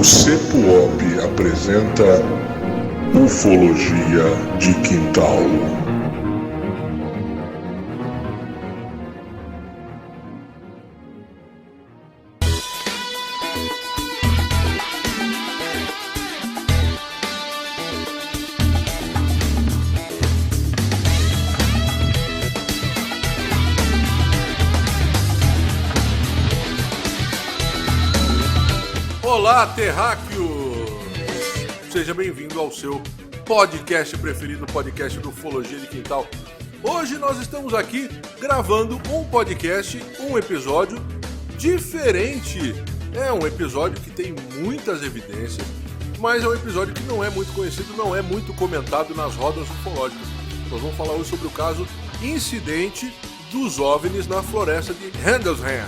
O CEPUOP apresenta Ufologia de Quintal. Olá, terráqueos! Seja bem-vindo ao seu podcast preferido, o podcast do Ufologia de Quintal. Hoje nós estamos aqui gravando um podcast, um episódio diferente. É um episódio que tem muitas evidências, mas é um episódio que não é muito conhecido, não é muito comentado nas rodas ufológicas. Nós vamos falar hoje sobre o caso incidente dos OVNIs na floresta de Hildesheim.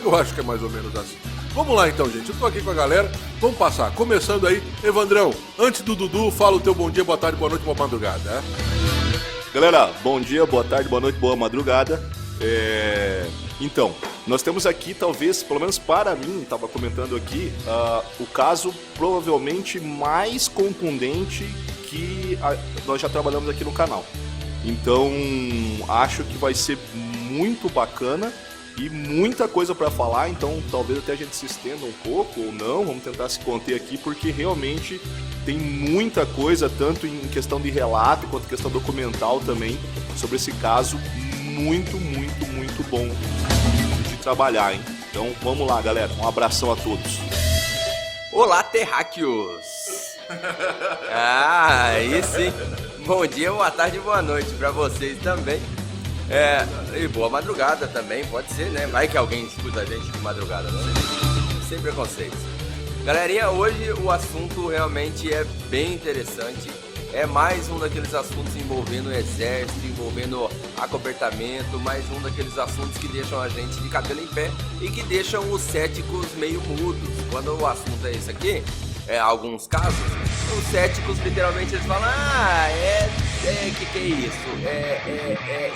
Eu acho que é mais ou menos assim. Vamos lá então, gente, eu tô aqui com a galera, vamos passar, começando aí, Evandrão, antes do Dudu, fala o teu bom dia, boa tarde, boa noite, boa madrugada. Galera, bom dia, boa tarde, boa noite, boa madrugada. Então, nós temos aqui, talvez, pelo menos para mim, estava comentando aqui, o caso provavelmente mais contundente que nós já trabalhamos aqui no canal. Então, acho que vai ser muito bacana. E muita coisa para falar, então talvez até a gente se estenda um pouco ou não, vamos tentar se conter aqui, porque realmente tem muita coisa, tanto em questão de relato quanto em questão documental também, sobre esse caso muito bom de trabalhar, hein? Então vamos lá, galera, um abração a todos. Olá, terráqueos! Aí sim, bom dia, boa tarde e boa noite para vocês também. E boa madrugada também, pode ser, né? Vai que alguém escuta a gente de madrugada, não sei. Sem preconceitos. Galerinha, hoje o assunto realmente é bem interessante. É mais um daqueles assuntos envolvendo o exército, envolvendo acobertamento, mais um daqueles assuntos que deixam a gente de cabelo em pé e que deixam os céticos meio mudos. Quando o assunto é esse aqui, alguns casos, os céticos literalmente eles falam, que é isso?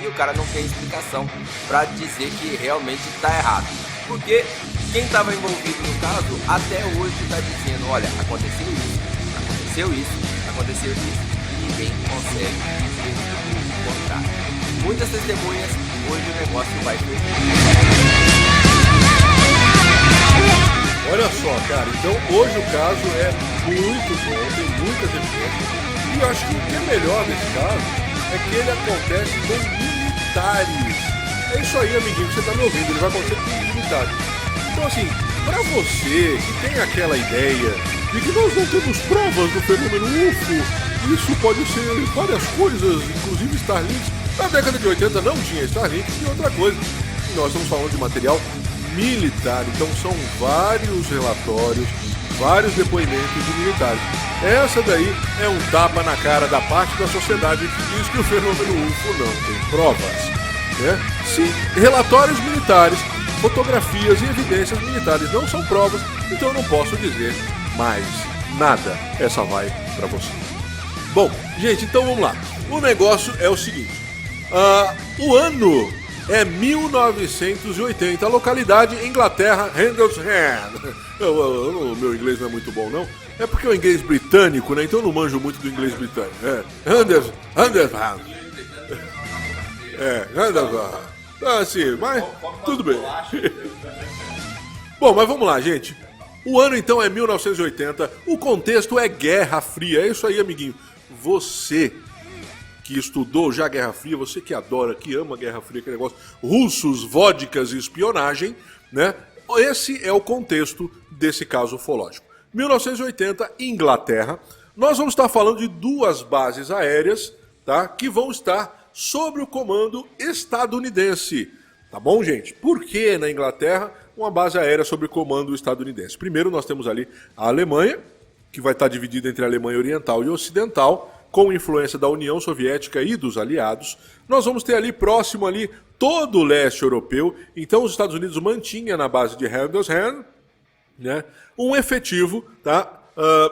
E o cara não tem explicação pra dizer que realmente tá errado. Porque quem estava envolvido no caso até hoje tá dizendo, olha, aconteceu isso, e ninguém consegue dizer o contrário. Muitas testemunhas, hoje o negócio vai ter. Olha só, cara, então hoje o caso é muito bom, tem muitas evidências. E eu acho que o que é melhor nesse caso é que ele acontece com militares. É isso aí, amiguinho, você tá me ouvindo, ele vai acontecer com militares. Então assim, pra você que tem aquela ideia de que nós não temos provas do fenômeno UFO, isso pode ser várias coisas, inclusive Starlink. Na década de 80 não tinha Starlink, tinha outra coisa. E nós estamos falando de material militar, então são vários relatórios, vários depoimentos de militares. Essa daí é um tapa na cara da parte da sociedade que diz que o fenômeno UFO não tem provas, né? Se relatórios militares, fotografias e evidências militares não são provas, então eu não posso dizer mais nada. Essa vai para você. Bom, gente, então vamos lá. O negócio é o seguinte. O ano é 1980, a localidade Inglaterra, Hildesheim. O meu inglês não é muito bom, não. É porque é o inglês britânico, né? Então eu não manjo muito do inglês britânico. Hildesheim. Assim, mas tudo bem. Bom, mas vamos lá, gente. O ano então é 1980, o contexto é Guerra Fria. É isso aí, amiguinho. Você que estudou já a Guerra Fria, você que adora, que ama a Guerra Fria, aquele negócio, russos, vodkas e espionagem, né? Esse é o contexto desse caso ufológico. 1980, Inglaterra. Nós vamos estar falando de duas bases aéreas, tá? Que vão estar sob o comando estadunidense. Tá bom, gente? Por que na Inglaterra uma base aérea sob comando estadunidense? Primeiro nós temos ali a Alemanha, que vai estar dividida entre a Alemanha Oriental e Ocidental, com influência da União Soviética e dos aliados. Nós vamos ter ali próximo ali todo o leste europeu. Então os Estados Unidos mantinha na base de Hildesheim, né, um efetivo, tá,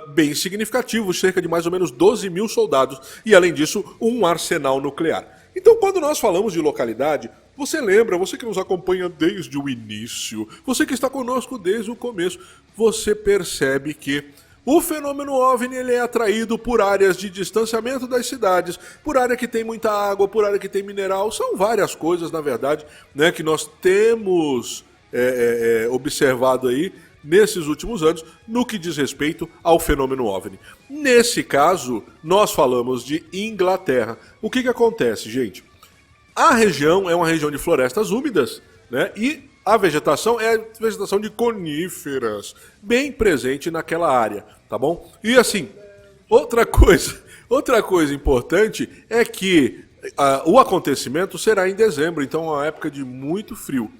bem significativo, cerca de mais ou menos 12 mil soldados e além disso um arsenal nuclear. Então quando nós falamos de localidade, Você lembra, você que nos acompanha desde o início, você que está conosco desde o começo, você percebe que o fenômeno OVNI ele é atraído por áreas de distanciamento das cidades, por área que tem muita água, por área que tem mineral. São várias coisas, na verdade, né, que nós temos observado aí nesses últimos anos no que diz respeito ao fenômeno OVNI. Nesse caso, nós falamos de Inglaterra. O que acontece, gente? A região é uma região de florestas úmidas, né, e a vegetação é a vegetação de coníferas, bem presente naquela área, tá bom? E assim, outra coisa importante é que o acontecimento será em dezembro, então é uma época de muito frio.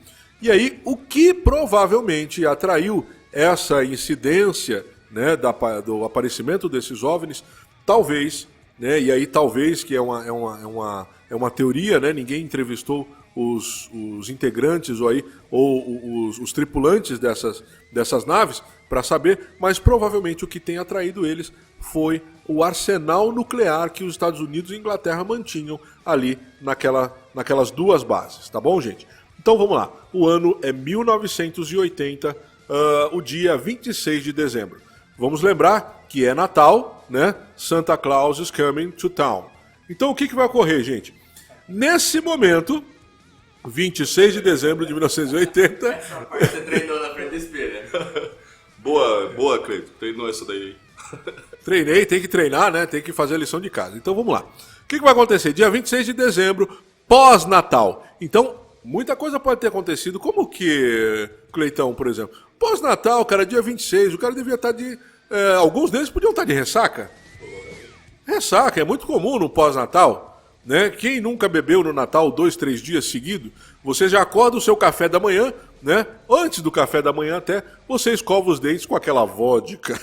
E aí, o que provavelmente atraiu essa incidência, né, do aparecimento desses OVNIs, talvez, né, e aí talvez, que é uma teoria, né, ninguém entrevistou os integrantes ou os tripulantes dessas naves para saber, mas provavelmente o que tem atraído eles foi o arsenal nuclear que os Estados Unidos e Inglaterra mantinham ali naquelas duas bases, tá bom, gente? Então vamos lá, o ano é 1980, o dia 26 de dezembro. Vamos lembrar que é Natal, né? Santa Claus is coming to town. Então o que vai ocorrer, gente? Nesse momento, 26 de dezembro de 1980... Essa parte você treinou na frente do espelho, né? Boa, Cleiton. Treinou essa daí. Treinei, tem que treinar, né? Tem que fazer a lição de casa. Então vamos lá. O que vai acontecer? Dia 26 de dezembro, pós-Natal. Então, muita coisa pode ter acontecido. Como que, Cleitão, por exemplo? Pós-Natal, cara, dia 26, o cara devia estar de... alguns deles podiam estar de ressaca. Ressaca, é muito comum no pós-Natal. Né? Quem nunca bebeu no Natal 2, 3 dias seguidos, você já acorda o seu café da manhã, né? Antes do café da manhã até, você escova os dentes com aquela vodka.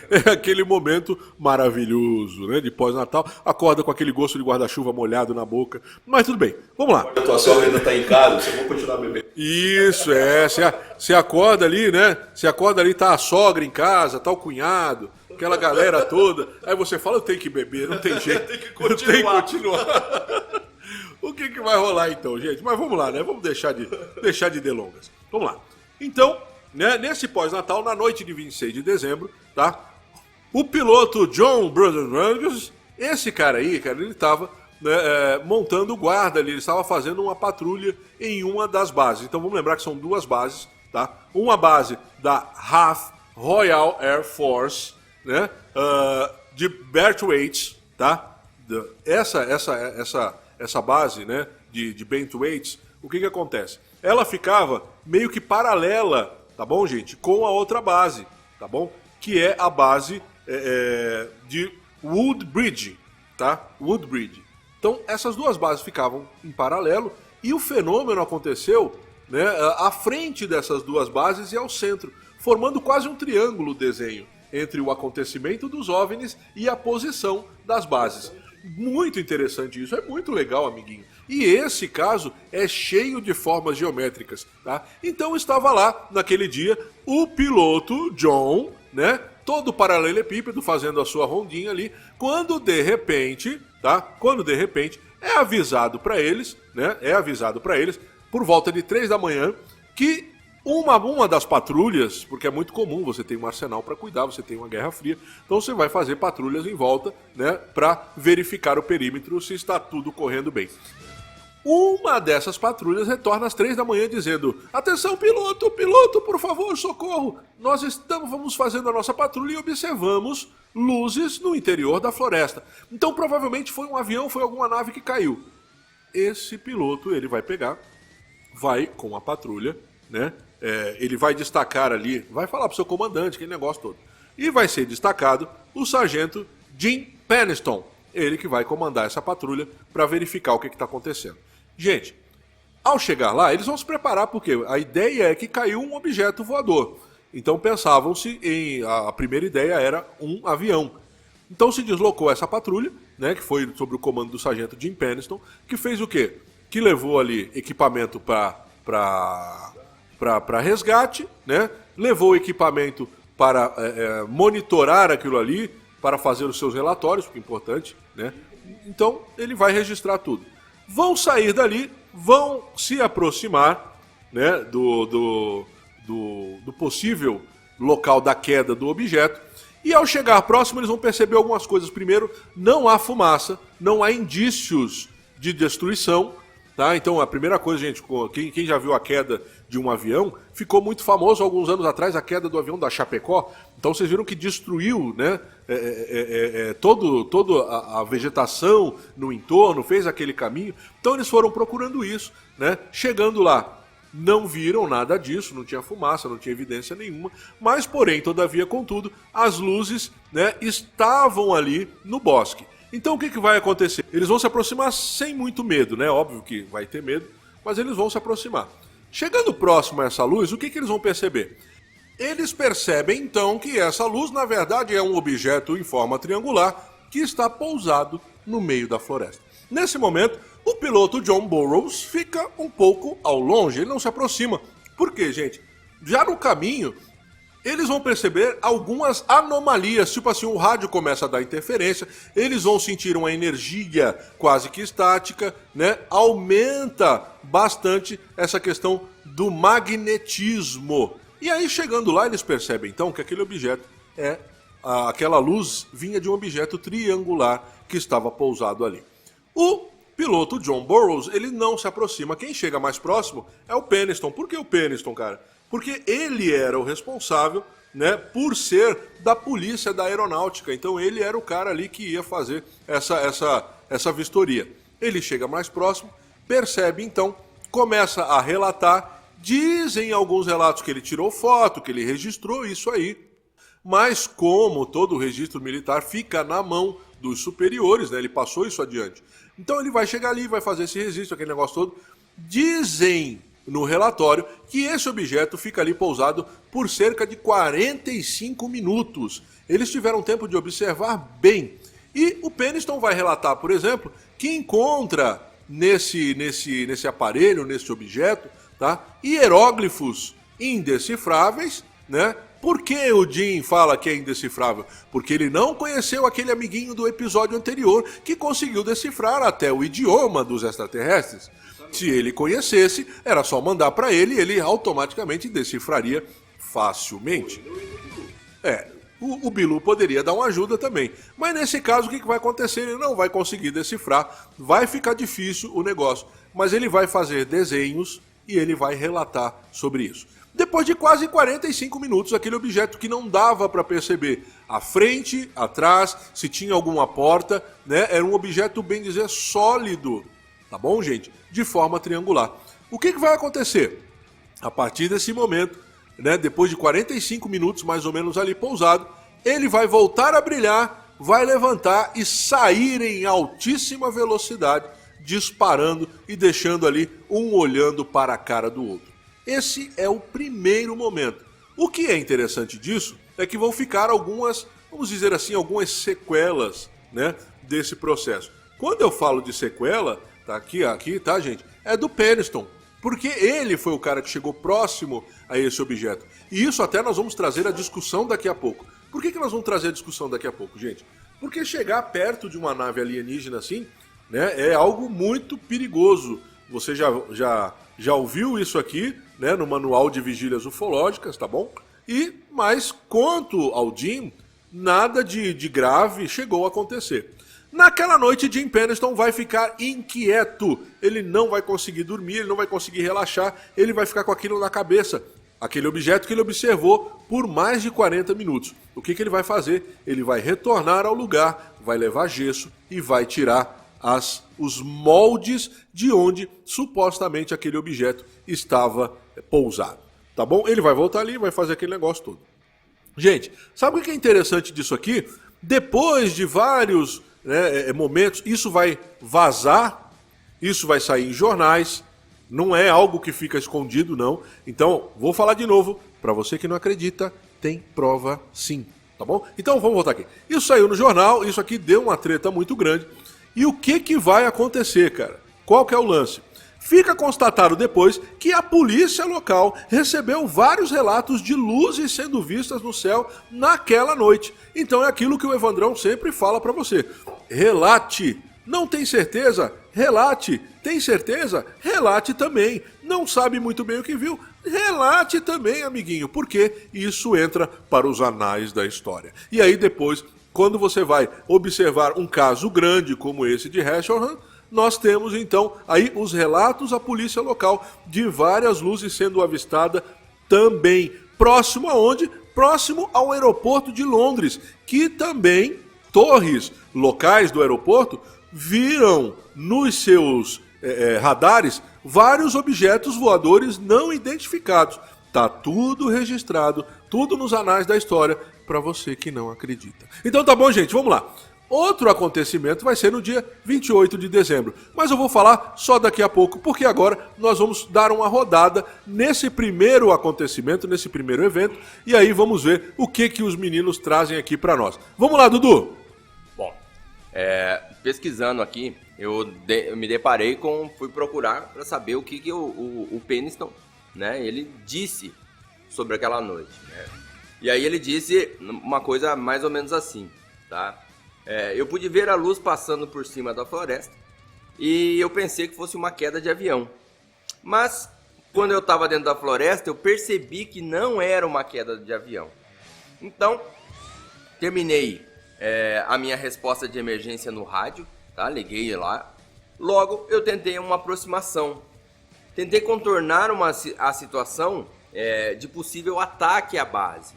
É aquele momento maravilhoso, né? De pós-Natal. Acorda com aquele gosto de guarda-chuva molhado na boca. Mas tudo bem, vamos lá. A tua sogra ainda está em casa, você vai continuar bebendo. Isso, você acorda ali, né? Você acorda ali, tá a sogra em casa, tá o cunhado, aquela galera toda. Aí você fala, eu tenho que beber, não tem jeito. Tem que continuar. O que vai rolar então, gente? Mas vamos lá, né? Vamos deixar de delongas. Vamos lá. Então, né, nesse pós-Natal, na noite de 26 de dezembro, tá? O piloto John Brothers, esse cara aí, cara, ele estava montando guarda ali, ele estava fazendo uma patrulha em uma das bases. Então vamos lembrar que são duas bases, tá? Uma base da RAF, Royal Air Force, né? De Berthwaite, tá? Essa base, né, de Berthwaite, o que acontece? Ela ficava meio que paralela, tá bom, gente, com a outra base, tá bom? Que é a base de Woodbridge, tá? Woodbridge. Então, essas duas bases ficavam em paralelo e o fenômeno aconteceu, né, à frente dessas duas bases e ao centro, formando quase um triângulo o desenho entre o acontecimento dos OVNIs e a posição das bases. Muito interessante isso, é muito legal, amiguinho. E esse caso é cheio de formas geométricas, tá? Então estava lá, naquele dia, o piloto John, né? Todo paralelepípedo, fazendo a sua rondinha ali, quando de repente, tá? Quando de repente é avisado para eles, né? É avisado para eles, por volta de 3 da manhã, que uma das patrulhas, porque é muito comum, você tem um arsenal para cuidar, você tem uma guerra fria, então você vai fazer patrulhas em volta, né, para verificar o perímetro se está tudo correndo bem. Uma dessas patrulhas retorna às 3 da manhã dizendo: atenção, piloto, por favor, socorro, nós vamos fazendo a nossa patrulha e observamos luzes no interior da floresta. Então provavelmente foi um avião, foi alguma nave que caiu. Esse piloto, ele vai vai com a patrulha, né? Ele vai destacar ali, vai falar pro seu comandante, aquele negócio todo. E vai ser destacado o sargento Jim Penniston, ele que vai comandar essa patrulha para verificar o que está acontecendo. Gente, ao chegar lá, eles vão se preparar porque a ideia é que caiu um objeto voador. Então pensavam-se a primeira ideia era um avião. Então se deslocou essa patrulha, né, que foi sob o comando do sargento Jim Penniston, que fez o quê? Que levou ali equipamento para resgate, né? Levou o equipamento para monitorar aquilo ali, para fazer os seus relatórios, que é importante, né? Então ele vai registrar tudo. Vão sair dali, vão se aproximar, né, do possível local da queda do objeto. E ao chegar próximo, eles vão perceber algumas coisas. Primeiro, não há fumaça, não há indícios de destruição. Tá? Então, a primeira coisa, gente, quem já viu a queda de um avião, ficou muito famoso alguns anos atrás, a queda do avião da Chapecó. Então, vocês viram que destruiu, né, toda a vegetação no entorno, fez aquele caminho. Então, eles foram procurando isso, né? Chegando lá, não viram nada disso, não tinha fumaça, não tinha evidência nenhuma, mas, porém, todavia, contudo, as luzes, né, estavam ali no bosque. Então, o que vai acontecer? Eles vão se aproximar sem muito medo, né? Óbvio que vai ter medo, mas eles vão se aproximar. Chegando próximo a essa luz, o que eles vão perceber? Eles percebem, então, que essa luz, na verdade, é um objeto em forma triangular que está pousado no meio da floresta. Nesse momento, o piloto John Burroughs fica um pouco ao longe, ele não se aproxima. Por quê, gente? Já no caminho, eles vão perceber algumas anomalias, tipo assim, o rádio começa a dar interferência, eles vão sentir uma energia quase que estática, né? Aumenta bastante essa questão do magnetismo. E aí, chegando lá, eles percebem, então, que aquele objeto aquela luz vinha de um objeto triangular que estava pousado ali. O piloto John Burroughs, ele não se aproxima. Quem chega mais próximo é o Peniston. Por que o Peniston, cara? Porque ele era o responsável, né, por ser da polícia da aeronáutica. Então ele era o cara ali que ia fazer essa vistoria. Ele chega mais próximo, percebe então, começa a relatar. Dizem alguns relatos que ele tirou foto, que ele registrou isso aí. Mas como todo registro militar fica na mão dos superiores, né, ele passou isso adiante. Então ele vai chegar ali, vai fazer esse registro, aquele negócio todo. Dizem no relatório que esse objeto fica ali pousado por cerca de 45 minutos. Eles tiveram tempo de observar bem. E o Peniston vai relatar, por exemplo, que encontra nesse aparelho, nesse objeto, tá, hieróglifos indecifráveis, né? Por que o Jim fala que é indecifrável? Porque ele não conheceu aquele amiguinho do episódio anterior que conseguiu decifrar até o idioma dos extraterrestres. Se ele conhecesse, era só mandar para ele e ele automaticamente decifraria facilmente. O Bilu poderia dar uma ajuda também. Mas nesse caso, o que vai acontecer? Ele não vai conseguir decifrar, vai ficar difícil o negócio. Mas ele vai fazer desenhos e ele vai relatar sobre isso. Depois de quase 45 minutos, aquele objeto que não dava para perceber à frente, atrás, se tinha alguma porta, né? Era um objeto, bem dizer, sólido, tá bom, gente? De forma triangular. O que vai acontecer? A partir desse momento, né, depois de 45 minutos mais ou menos ali pousado, ele vai voltar a brilhar, vai levantar e sair em altíssima velocidade, disparando e deixando ali um olhando para a cara do outro. Esse é o primeiro momento. O que é interessante disso é que vão ficar algumas, vamos dizer assim, algumas sequelas, né, desse processo. Quando eu falo de sequela, tá aqui, tá, gente? É do Peniston, porque ele foi o cara que chegou próximo a esse objeto. E isso até nós vamos trazer a discussão daqui a pouco. Por que nós vamos trazer a discussão daqui a pouco, gente? Porque chegar perto de uma nave alienígena assim, né, é algo muito perigoso. Você já ouviu isso aqui, né, no manual de vigílias ufológicas, tá bom? Mas quanto ao Jim, nada de grave chegou a acontecer. Naquela noite, Jim Peniston vai ficar inquieto. Ele não vai conseguir dormir, ele não vai conseguir relaxar, ele vai ficar com aquilo na cabeça. Aquele objeto que ele observou por mais de 40 minutos. O que ele vai fazer? Ele vai retornar ao lugar, vai levar gesso e vai tirar os moldes de onde supostamente aquele objeto estava pousado. Tá bom? Ele vai voltar ali e vai fazer aquele negócio todo. Gente, sabe o que é interessante disso aqui? Depois de vários momentos, isso vai vazar, isso vai sair em jornais, não é algo que fica escondido, não. Então, vou falar de novo, para você que não acredita, tem prova sim, tá bom? Então, vamos voltar aqui. Isso saiu no jornal, isso aqui deu uma treta muito grande. E o que vai acontecer, cara? Qual que é o lance? Fica constatado depois que a polícia local recebeu vários relatos de luzes sendo vistas no céu naquela noite. Então é aquilo que o Evandrão sempre fala pra você. Relate. Não tem certeza? relate. Tem certeza? Relate também. Não sabe muito bem o que viu? Relate também, amiguinho, porque isso entra para os anais da história. E aí depois, quando você vai observar um caso grande como esse de Hasselham, nós temos então aí os relatos à polícia local de várias luzes sendo avistadas também. Próximo aonde? Próximo ao aeroporto de Londres, que também torres locais do aeroporto viram nos seus radares vários objetos voadores não identificados. Tá tudo registrado, tudo nos anais da história, para você que não acredita. Então tá bom, gente, vamos lá. Outro acontecimento vai ser no dia 28 de dezembro, mas eu vou falar só daqui a pouco, porque agora nós vamos dar uma rodada nesse primeiro acontecimento, nesse primeiro evento, e aí vamos ver o que os meninos trazem aqui para nós. Vamos lá, Dudu! Bom, pesquisando aqui, eu me deparei fui procurar para saber o que o Penniston, né, ele disse sobre aquela noite, né? E aí ele disse uma coisa mais ou menos assim, tá? Eu pude ver a luz passando por cima da floresta e eu pensei que fosse uma queda de avião. Mas quando eu estava dentro da floresta, eu percebi que não era uma queda de avião. Então, terminei a minha resposta de emergência no rádio, tá? Liguei lá. Logo, eu tentei uma aproximação. Tentei contornar a situação de possível ataque à base.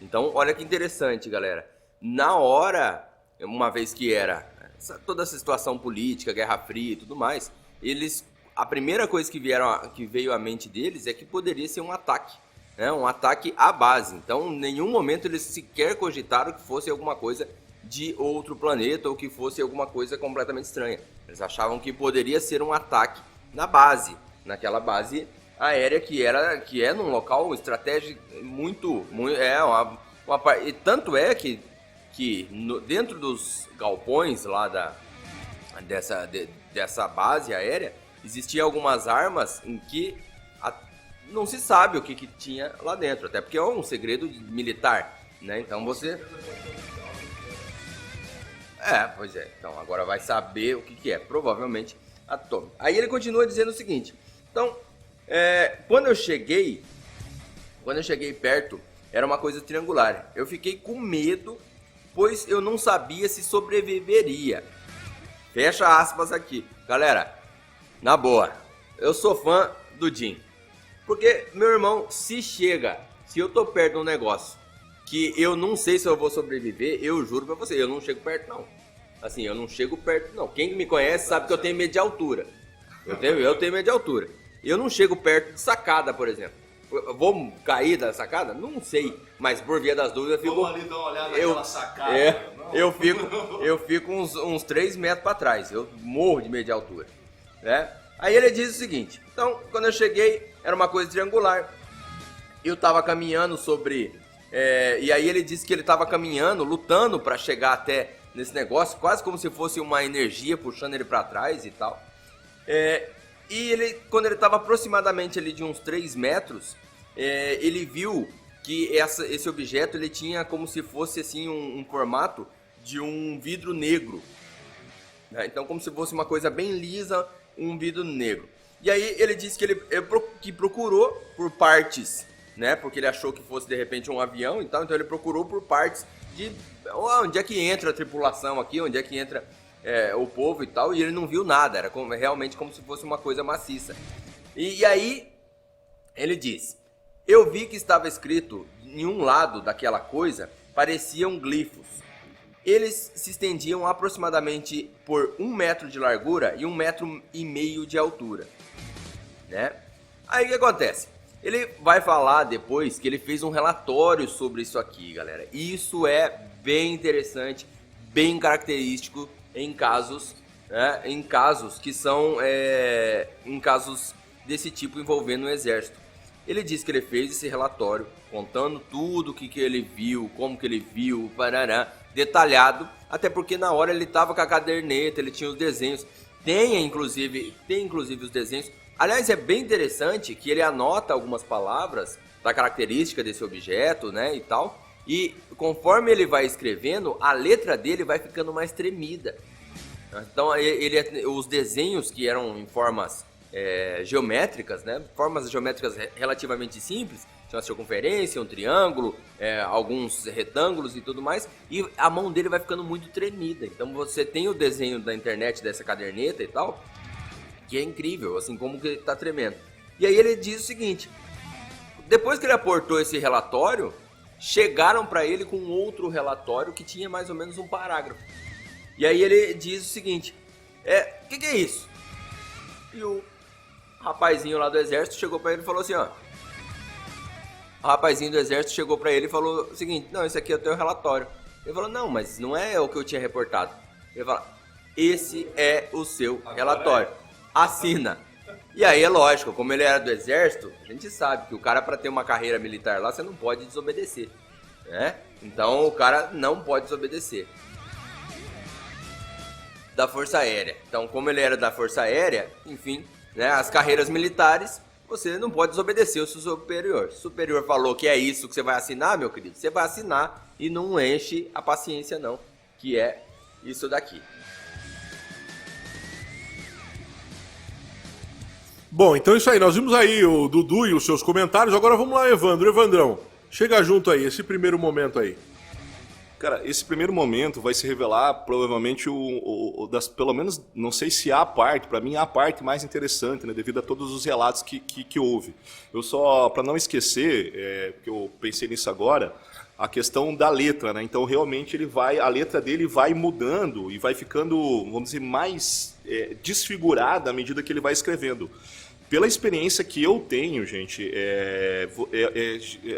Então, olha que interessante, galera. Na hora, uma vez que era toda essa situação política, Guerra Fria e tudo mais, a primeira coisa que veio à mente deles é que poderia ser um ataque, né? Um ataque à base. Então, em nenhum momento eles sequer cogitaram que fosse alguma coisa de outro planeta ou que fosse alguma coisa completamente estranha. Eles achavam que poderia ser um ataque na base, naquela base aérea que é num local estratégico muito e tanto é que dentro dos galpões lá dessa base aérea existiam algumas armas em que não se sabe o que tinha lá dentro, até porque é um segredo militar, né? Então você... pois é. Então agora vai saber o que é. Provavelmente atômico. Aí ele continua dizendo o seguinte. Então, quando eu cheguei perto, era uma coisa triangular. Eu fiquei com medo, pois eu não sabia se sobreviveria. Fecha aspas aqui. Galera, na boa, eu sou fã do Jim. Porque, meu irmão, se eu tô perto de um negócio que eu não sei se eu vou sobreviver, eu juro pra você, eu não chego perto não. Assim, eu não chego perto não. Quem me conhece sabe que eu tenho medo de altura. Eu tenho medo de altura. Eu não chego perto de sacada, por exemplo. Eu vou cair da sacada? Não sei. Mas por via das dúvidas eu fico... Vamos ali dar uma olhada naquela sacada. Eu fico uns 3 metros para trás. Eu morro de medo de altura, né? Aí ele diz o seguinte. Então, quando eu cheguei, era uma coisa triangular. Eu tava caminhando sobre... e aí ele disse que ele tava caminhando, lutando para chegar até nesse negócio, quase como se fosse uma energia puxando ele para trás e tal. E quando ele estava aproximadamente ali de uns 3 metros, ele viu que esse objeto ele tinha como se fosse assim um formato de um vidro negro, né? Então como se fosse uma coisa bem lisa, um vidro negro. E aí ele disse que que procurou por partes, né? Porque ele achou que fosse de repente um avião e tal, então ele procurou por partes de onde é que entra a tripulação aqui, onde é que entra o povo e tal, e ele não viu nada, era realmente como se fosse uma coisa maciça. E aí ele diz: eu vi que estava escrito em um lado daquela coisa, pareciam glifos. Eles se estendiam aproximadamente por 1 metro de largura e 1,5 metros de altura, né? Aí o que acontece? Ele vai falar depois que ele fez um relatório sobre isso aqui, galera. E isso é bem interessante, bem característico em casos, né, que são em casos desse tipo envolvendo o exército. Ele disse que ele fez esse relatório contando tudo o que ele viu, como que ele viu, parará, detalhado, até porque na hora ele estava com a caderneta, ele tinha os desenhos, tem inclusive os desenhos. Aliás, é bem interessante que ele anota algumas palavras da característica desse objeto, né, e tal, e conforme ele vai escrevendo, a letra dele vai ficando mais tremida. Então, os desenhos que eram em formas geométricas, né? Formas geométricas relativamente simples, tinha uma circunferência, um triângulo, alguns retângulos e tudo mais, e a mão dele vai ficando muito tremida. Então você tem o desenho da internet dessa caderneta e tal, que é incrível, assim como que ele tá tremendo. E aí ele diz o seguinte: depois que ele aportou esse relatório, chegaram para ele com outro relatório que tinha mais ou menos um parágrafo. E aí ele diz o seguinte: o que é isso? E o rapazinho lá do exército chegou para ele e falou assim, ó. O rapazinho do exército chegou para ele e falou o seguinte: não, esse aqui é o teu relatório. Ele falou: não, mas não é o que eu tinha reportado. Ele falou: esse é o seu relatório. Assina. E aí é lógico, como ele era do exército, a gente sabe que o cara, para ter uma carreira militar lá, você não pode desobedecer, né? Então o cara não pode desobedecer. Da Força Aérea. Então, como ele era da Força Aérea, enfim, né, as carreiras militares, você não pode desobedecer o seu superior. O superior falou que é isso que você vai assinar, meu querido, você vai assinar e não enche a paciência não, que é isso daqui. Bom, então é isso aí. Nós vimos aí o Dudu e os seus comentários. Agora vamos lá, Evandro. Evandrão, chega junto aí, esse primeiro momento aí. Cara, esse primeiro momento vai se revelar provavelmente pelo menos, não sei se há a parte, para mim há a parte mais interessante, né, devido a todos os relatos que houve. Eu só, para não esquecer, porque eu pensei nisso agora, a questão da letra, né? Então realmente a letra dele vai mudando e vai ficando, vamos dizer, mais desfigurada à medida que ele vai escrevendo. Pela experiência que eu tenho, gente, é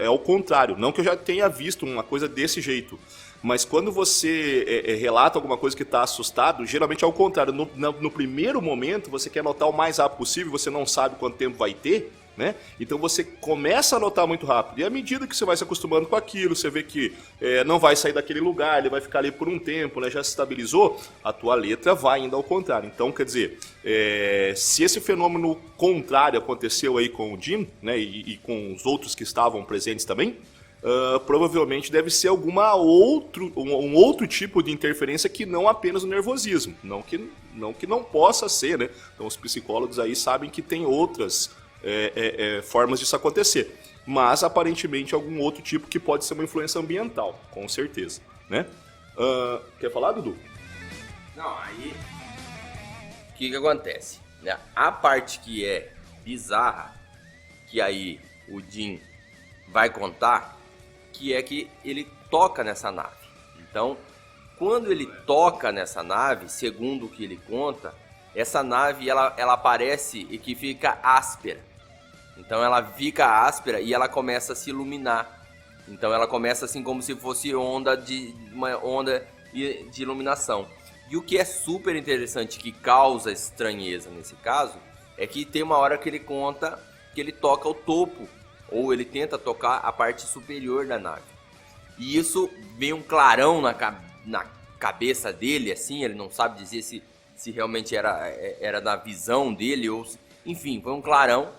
ao contrário. Não que eu já tenha visto uma coisa desse jeito, mas quando você relata alguma coisa que está assustado, geralmente é ao contrário. No primeiro momento, você quer anotar o mais rápido possível, você não sabe quanto tempo vai ter, né? Então você começa a anotar muito rápido. E à medida que você vai se acostumando com aquilo, você vê que não vai sair daquele lugar, ele vai ficar ali por um tempo, né? Já se estabilizou, a tua letra vai indo ao contrário. Então, quer dizer, se esse fenômeno contrário aconteceu aí com o Jim, né? E com os outros que estavam presentes também, provavelmente deve ser um outro tipo de interferência que não apenas o nervosismo. Não que não possa ser, né? Então os psicólogos aí sabem que tem outras formas disso acontecer. Mas aparentemente algum outro tipo que pode ser uma influência ambiental, com certeza, né? Quer falar, Dudu? Não, aí o que acontece? Né? A parte que é bizarra, que aí o Jim vai contar, que é que ele toca nessa nave. Então, quando ele toca nessa nave, segundo o que ele conta, essa nave ela parece e que fica áspera. Então ela fica áspera e ela começa a se iluminar. Então ela começa assim como se fosse uma onda de iluminação. E o que é super interessante, que causa estranheza nesse caso, é que tem uma hora que ele conta que ele toca o topo, ou ele tenta tocar a parte superior da nave. E isso vem um clarão na cabeça dele, assim, ele não sabe dizer se realmente era na visão dele, ou enfim, foi um clarão.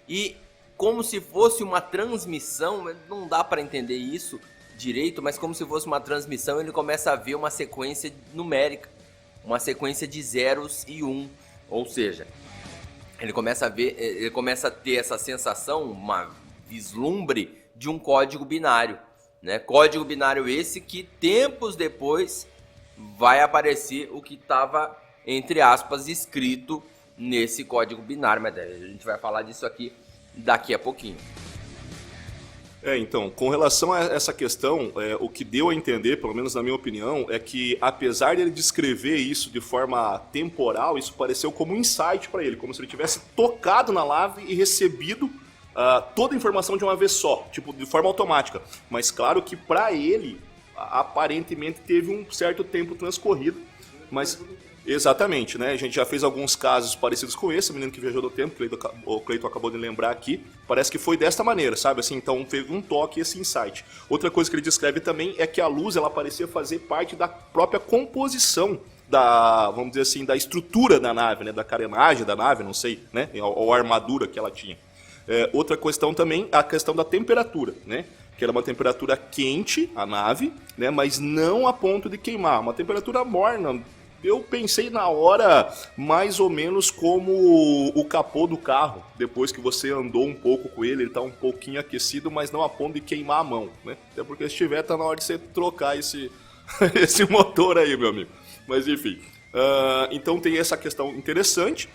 E como se fosse uma transmissão, não dá para entender isso direito, mas como se fosse uma transmissão, ele começa a ver uma sequência numérica, uma sequência de zeros e um, ou seja, ele começa a ter essa sensação, uma vislumbre de um código binário, né? Código binário esse que tempos depois vai aparecer o que estava, entre aspas, escrito nesse código binário, mas a gente vai falar disso aqui daqui a pouquinho. Então, com relação a essa questão, o que deu a entender, pelo menos na minha opinião, é que apesar de ele descrever isso de forma temporal, isso pareceu como um insight para ele, como se ele tivesse tocado na nave e recebido toda a informação de uma vez só, tipo, de forma automática. Mas claro que para ele, aparentemente teve um certo tempo transcorrido, mas... Exatamente, né? A gente já fez alguns casos parecidos com esse, o menino que viajou do tempo, o Cleiton acabou de lembrar aqui, parece que foi desta maneira, sabe? Assim, então teve um toque, esse insight. Outra coisa que ele descreve também é que a luz, ela parecia fazer parte da própria composição vamos dizer assim, da estrutura da nave, né? Da carenagem da nave, não sei, né? Ou a armadura que ela tinha. Outra questão também, a questão da temperatura, né? Que era uma temperatura quente, a nave, né? Mas não a ponto de queimar, uma temperatura morna, eu pensei na hora mais ou menos como o capô do carro. Depois que você andou um pouco com ele tá um pouquinho aquecido, mas não a ponto de queimar a mão, né? Até porque se tiver, tá na hora de você trocar esse motor aí, meu amigo. Mas enfim, então tem essa questão interessante.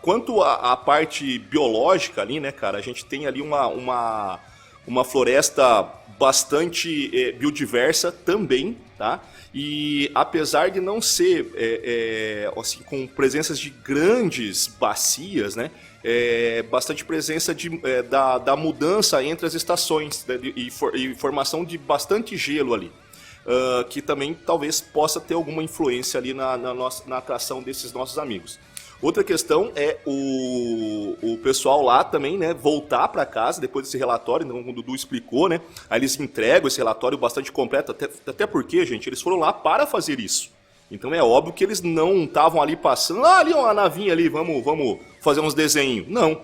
Quanto à parte biológica ali, né, cara, a gente tem ali uma floresta bastante biodiversa também, tá? E apesar de não ser assim, com presenças de grandes bacias, né, bastante presença da mudança entre as estações, né, e formação de bastante gelo ali. Que também talvez possa ter alguma influência ali na atração desses nossos amigos. Outra questão é o pessoal lá também, né, voltar para casa depois desse relatório, então, como o Dudu explicou, né, aí eles entregam esse relatório bastante completo, até porque, gente, eles foram lá para fazer isso. Então é óbvio que eles não estavam ali passando, ali uma navinha ali, vamos fazer uns desenhos. Não,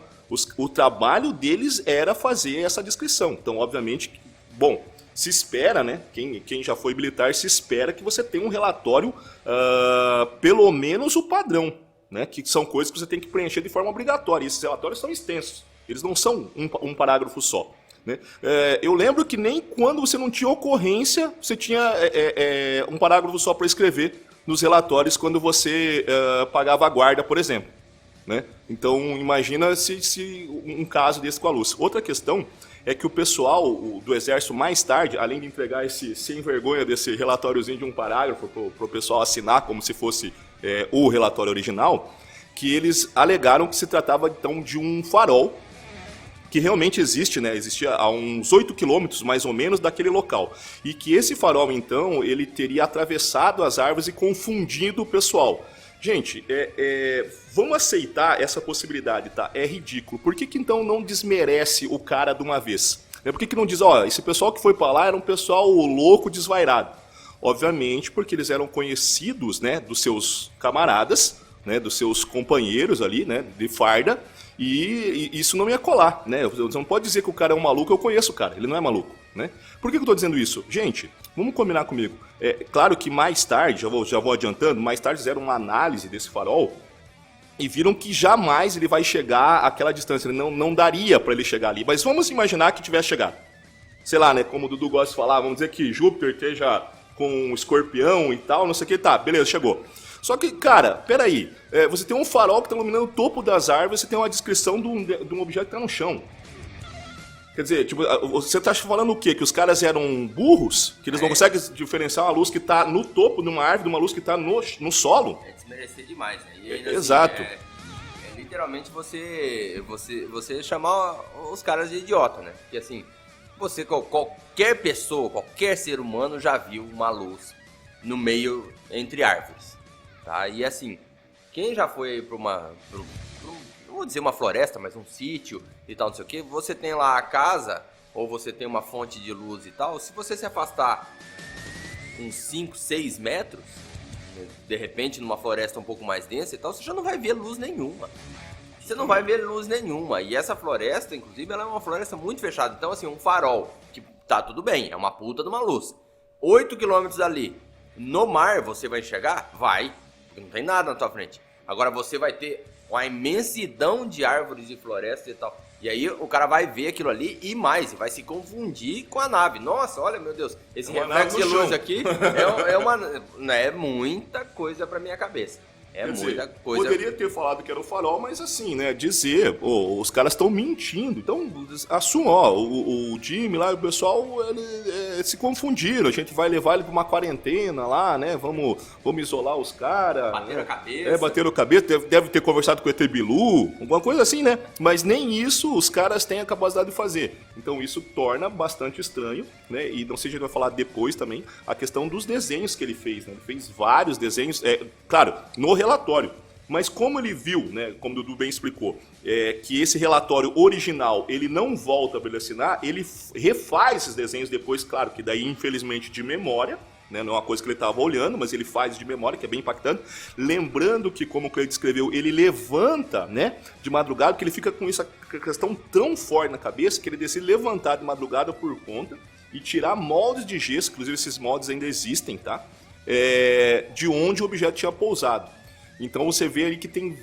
o trabalho deles era fazer essa descrição. Então, obviamente, bom, se espera, né, quem já foi militar, se espera que você tenha um relatório, pelo menos o padrão. Né, que são coisas que você tem que preencher de forma obrigatória. E esses relatórios são extensos, eles não são um parágrafo só. Né? Eu lembro que nem quando você não tinha ocorrência, você tinha um parágrafo só para escrever nos relatórios quando você pagava a guarda, por exemplo. Né? Então, imagina se um caso desse com a luz. Outra questão é que o pessoal do Exército, mais tarde, além de entregar esse sem vergonha desse relatóriozinho de um parágrafo para o pessoal assinar como se fosse o relatório original, que eles alegaram que se tratava então de um farol que realmente existe, né? Existia a uns 8 quilômetros mais ou menos daquele local, e que esse farol então ele teria atravessado as árvores e confundido o pessoal. Gente, vamos aceitar essa possibilidade, tá? É ridículo. Por que então não desmerece o cara de uma vez? Por que não diz, esse pessoal que foi para lá era um pessoal louco, desvairado? Obviamente, porque eles eram conhecidos, né, dos seus camaradas, né, dos seus companheiros ali, né, de farda, e isso não ia colar, né? Você não pode dizer que o cara é um maluco, eu conheço o cara, ele não é maluco, né? Por que eu estou dizendo isso? Gente, vamos combinar comigo. Claro que mais tarde, já vou adiantando, mais tarde fizeram uma análise desse farol e viram que jamais ele vai chegar àquela distância, ele não daria para ele chegar ali, mas vamos imaginar que tivesse chegado. Sei lá, né, como o Dudu gosta de falar, vamos dizer que Júpiter esteja com um escorpião e tal, não sei o que, tá, beleza, chegou. Só que, cara, peraí, você tem um farol que está iluminando o topo das árvores, você tem uma descrição de um objeto que está no chão. Quer dizer, tipo, você está falando o quê? Que os caras eram burros? Que eles não conseguem diferenciar uma luz que está no topo de uma árvore de uma luz que está no solo? É desmerecer demais, né? E ainda, exato. Assim, literalmente você chamar os caras de idiota, né? Porque assim, qualquer pessoa, qualquer ser humano já viu uma luz no meio entre árvores, tá? E assim, quem já foi para não vou dizer uma floresta, mas um sítio e tal, não sei o que, você tem lá a casa, ou você tem uma fonte de luz e tal, se você se afastar uns 5, 6 metros, de repente numa floresta um pouco mais densa e tal, você já não vai ver luz nenhuma. Você não vai ver luz nenhuma. E essa floresta, inclusive, ela é uma floresta muito fechada. Então, assim, um farol, que tá tudo bem, é uma puta de uma luz. 8 quilômetros ali, no mar, você vai enxergar? Vai. Não tem nada na tua frente. Agora, você vai ter uma imensidão de árvores e florestas e tal. E aí, o cara vai ver aquilo ali e mais, vai se confundir com a nave. Nossa, olha, meu Deus, esse reflexo de luz aqui é muita coisa pra minha cabeça. Quer muita dizer, coisa. Poderia ter falado que era o farol, mas assim, né? Dizer, os caras estão mentindo. Então, assuma, o Jimmy lá, o pessoal, se confundiram. A gente vai levar ele para uma quarentena lá, né? Vamos isolar os caras. Bateram a cabeça. Bateram a cabeça. Deve ter conversado com o ET Bilu, alguma coisa assim, né? Mas nem isso os caras têm a capacidade de fazer. Então, isso torna bastante estranho, né? E não sei se a gente vai falar depois também, a questão dos desenhos que ele fez, né? Ele fez vários desenhos, claro, no relatório. Mas como ele viu, né, como o Dudu bem explicou, que esse relatório original ele não volta para ele assinar, ele refaz esses desenhos depois, claro, que daí infelizmente de memória, né, não é uma coisa que ele estava olhando, mas ele faz de memória, que é bem impactante. Lembrando que, como o Cleide descreveu, ele levanta, né, de madrugada, porque ele fica com essa questão tão forte na cabeça que ele decide levantar de madrugada por conta e tirar moldes de gesso, inclusive esses moldes ainda existem, tá? de onde o objeto tinha pousado. Então você vê ali que tem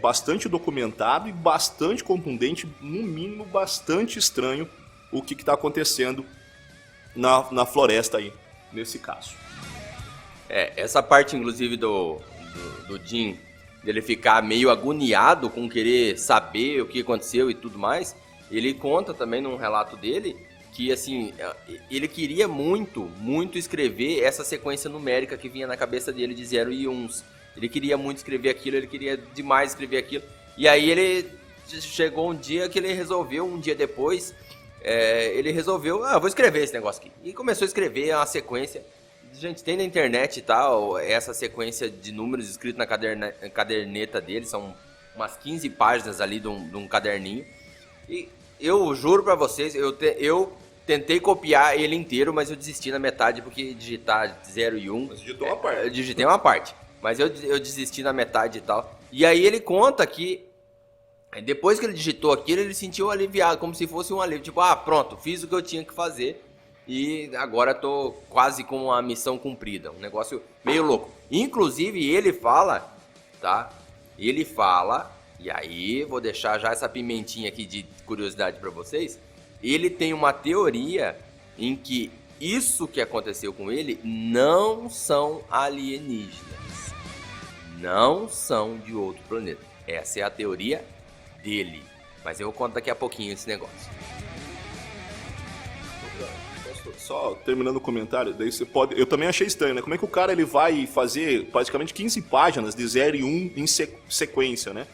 bastante documentado e bastante contundente, no mínimo bastante estranho o que está acontecendo na floresta aí, nesse caso. Essa parte inclusive do Jim, dele ficar meio agoniado com querer saber o que aconteceu e tudo mais, ele conta também num relato dele que assim, ele queria muito escrever essa sequência numérica que vinha na cabeça dele de 0 e 1s. Ele queria muito escrever aquilo, ele queria demais escrever aquilo. E aí ele chegou um dia que ele resolveu, um dia depois, ele resolveu, vou escrever esse negócio aqui. E começou a escrever uma sequência. Gente, tem na internet e tal, essa sequência de números escritos na caderneta dele, são umas 15 páginas ali de um caderninho. E eu juro pra vocês, eu tentei copiar ele inteiro, mas eu desisti na metade porque digitar 0 e 1... Mas digitou uma parte. Eu digitei uma parte, mas eu desisti na metade e tal. E aí ele conta que depois que ele digitou aquilo, ele sentiu aliviado, como se fosse um alívio. Tipo, pronto, fiz o que eu tinha que fazer e agora tô quase com a missão cumprida. Um negócio meio louco. Inclusive ele fala, tá? Ele fala, e aí vou deixar já essa pimentinha aqui de curiosidade pra vocês. Ele tem uma teoria em que isso que aconteceu com ele não são alienígenas. Não são de outro planeta. Essa é a teoria dele. Mas eu conto daqui a pouquinho esse negócio. Só terminando o comentário, daí você pode... Eu também achei estranho, né? Como é que o cara ele vai fazer praticamente 15 páginas de 0 e 1 em sequência, né?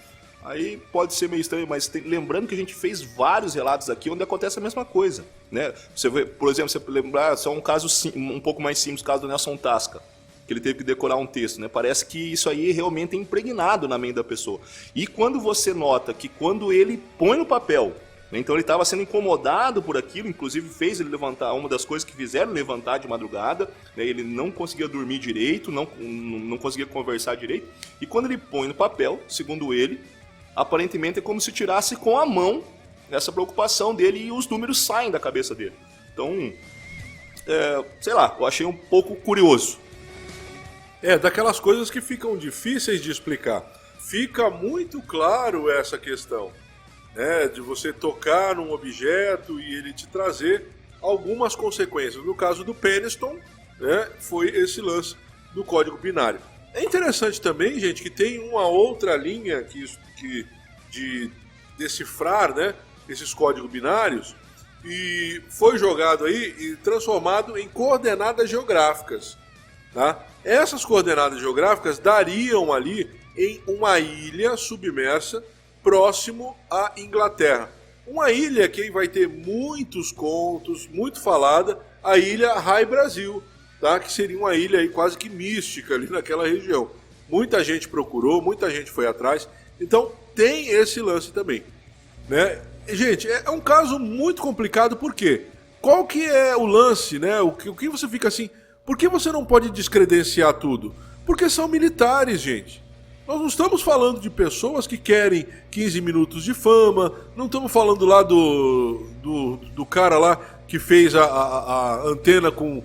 Aí pode ser meio estranho, mas lembrando que a gente fez vários relatos aqui onde acontece a mesma coisa, né? Você vê, por exemplo, você lembrar só um caso um pouco mais simples, o caso do Nelson Tasca, que ele teve que decorar um texto, né? Parece que isso aí realmente é impregnado na mente da pessoa. E quando você nota que quando ele põe no papel, né? Então ele estava sendo incomodado por aquilo, inclusive fez ele levantar, uma das coisas que fizeram levantar de madrugada, né? Ele não conseguia dormir direito, não conseguia conversar direito, e quando ele põe no papel, segundo ele, aparentemente é como se tirasse com a mão essa preocupação dele e os números saem da cabeça dele. Então, sei lá, eu achei um pouco curioso. Daquelas coisas que ficam difíceis de explicar. Fica muito claro essa questão, né, de você tocar num objeto e ele te trazer algumas consequências. No caso do Peniston, né, foi esse lance do código binário. É interessante também, gente, que tem uma outra linha de decifrar, né, esses códigos binários, e foi jogado aí e transformado em coordenadas geográficas. Tá? Essas coordenadas geográficas dariam ali em uma ilha submersa próximo à Inglaterra. Uma ilha que vai ter muitos contos, muito falada, a ilha Rai Brasil, tá? Que seria uma ilha aí quase que mística ali naquela região. Muita gente procurou, muita gente foi atrás, então tem esse lance também, né? Gente, é um caso muito complicado, por quê? Qual que é o lance, né? O que você fica assim, por que você não pode descredenciar tudo? Porque são militares, gente. Nós não estamos falando de pessoas que querem 15 minutos de fama, não estamos falando lá do cara lá que fez a antena com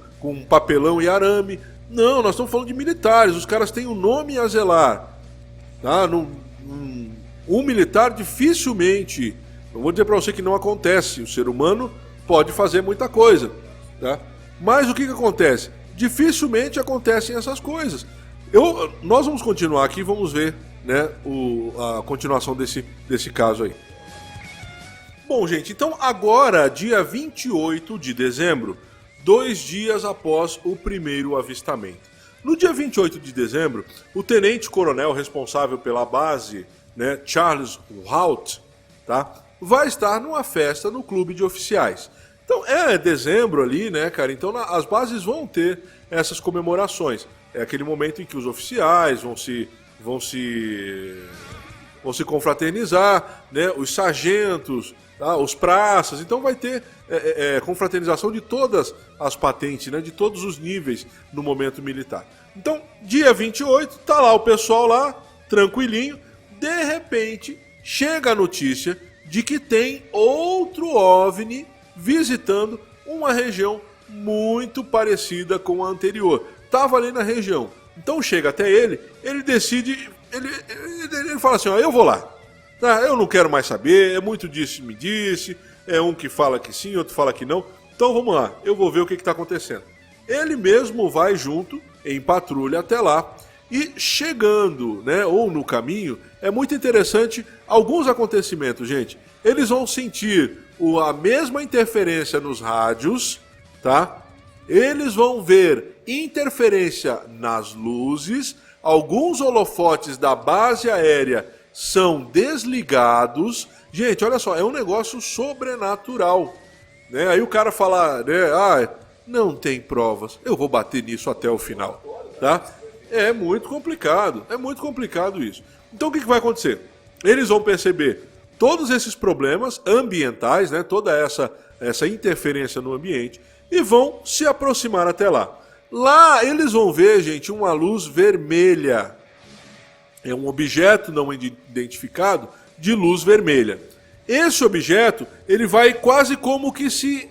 papelão e arame. Não, nós estamos falando de militares, os caras têm um nome a zelar. Tá? Um militar dificilmente, eu vou dizer para você que não acontece, o ser humano pode fazer muita coisa. Tá? Mas o que acontece? Dificilmente acontecem essas coisas. Nós vamos continuar aqui e vamos ver, né, a continuação desse caso aí. Bom, gente, então agora, dia 28 de dezembro, 2 dias após o primeiro avistamento. No dia 28 de dezembro, o tenente-coronel responsável pela base, né, Charles Hout, tá, vai estar numa festa no clube de oficiais. Então é dezembro ali, né, cara? Então as bases vão ter essas comemorações. É aquele momento em que os oficiais vão se confraternizar, né? Os sargentos, tá? Os praças. Então vai ter confraternização de todas as patentes, né? De todos os níveis no momento militar. Então, dia 28, tá lá o pessoal lá, tranquilinho. De repente, chega a notícia de que tem outro OVNI visitando uma região muito parecida com a anterior. estava ali na região. Então chega até ele decide, ele fala assim, ó, eu vou lá. Tá, eu não quero mais saber, é muito disse-me disse, é um que fala que sim, outro fala que não. Então vamos lá, eu vou ver o que está acontecendo. Ele mesmo vai junto, em patrulha até lá, e chegando, né, ou no caminho, é muito interessante alguns acontecimentos, gente. Eles vão sentir a mesma interferência nos rádios, tá? Eles vão ver interferência nas luzes, alguns holofotes da base aérea são desligados. Gente, olha só, é um negócio sobrenatural, né? Aí o cara fala, né, não tem provas, eu vou bater nisso até o final, tá? É muito complicado isso. Então o que vai acontecer? Eles vão perceber todos esses problemas ambientais, né, toda essa interferência no ambiente, e vão se aproximar até lá. Lá eles vão ver, gente, uma luz vermelha. É um objeto não identificado de luz vermelha. Esse objeto, ele vai quase como que se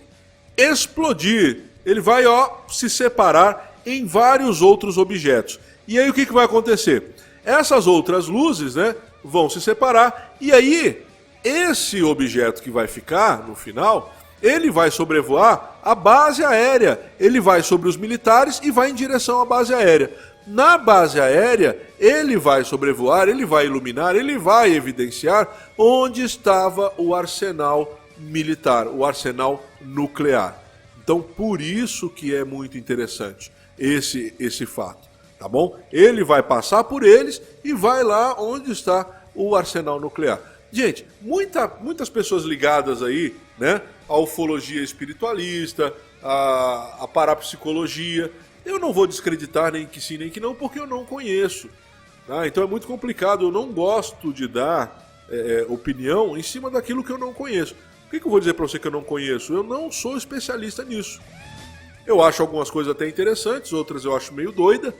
explodir. Ele vai, se separar em vários outros objetos. E aí o que vai acontecer? Essas outras luzes, né, vão se separar. E aí, esse objeto que vai ficar no final, ele vai sobrevoar a base aérea. Ele vai sobre os militares e vai em direção à base aérea. Na base aérea, ele vai sobrevoar, ele vai iluminar, ele vai evidenciar onde estava o arsenal militar, o arsenal nuclear. Então, por isso que é muito interessante esse fato, tá bom? Ele vai passar por eles e vai lá onde está o arsenal nuclear. Gente, muitas pessoas ligadas aí, né, à ufologia espiritualista, à parapsicologia. Eu não vou descreditar nem que sim nem que não, porque eu não conheço. Tá? Então é muito complicado, eu não gosto de dar opinião em cima daquilo que eu não conheço. Por que eu vou dizer para você que eu não conheço? Eu não sou especialista nisso. Eu acho algumas coisas até interessantes, outras eu acho meio doida.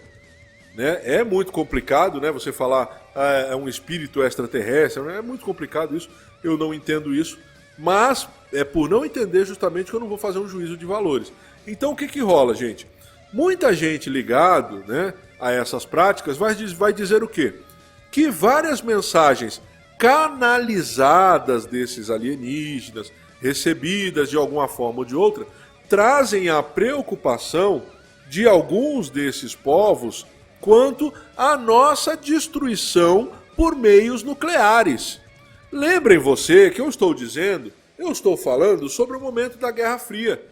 Né? É muito complicado, né? Você falar é um espírito extraterrestre, é muito complicado isso, eu não entendo isso. Mas é por não entender justamente que eu não vou fazer um juízo de valores. Então o que rola, gente? Muita gente ligado, né, a essas práticas vai dizer o quê? Que várias mensagens canalizadas desses alienígenas, recebidas de alguma forma ou de outra, trazem a preocupação de alguns desses povos quanto à nossa destruição por meios nucleares. Lembrem você que eu estou falando sobre o momento da Guerra Fria.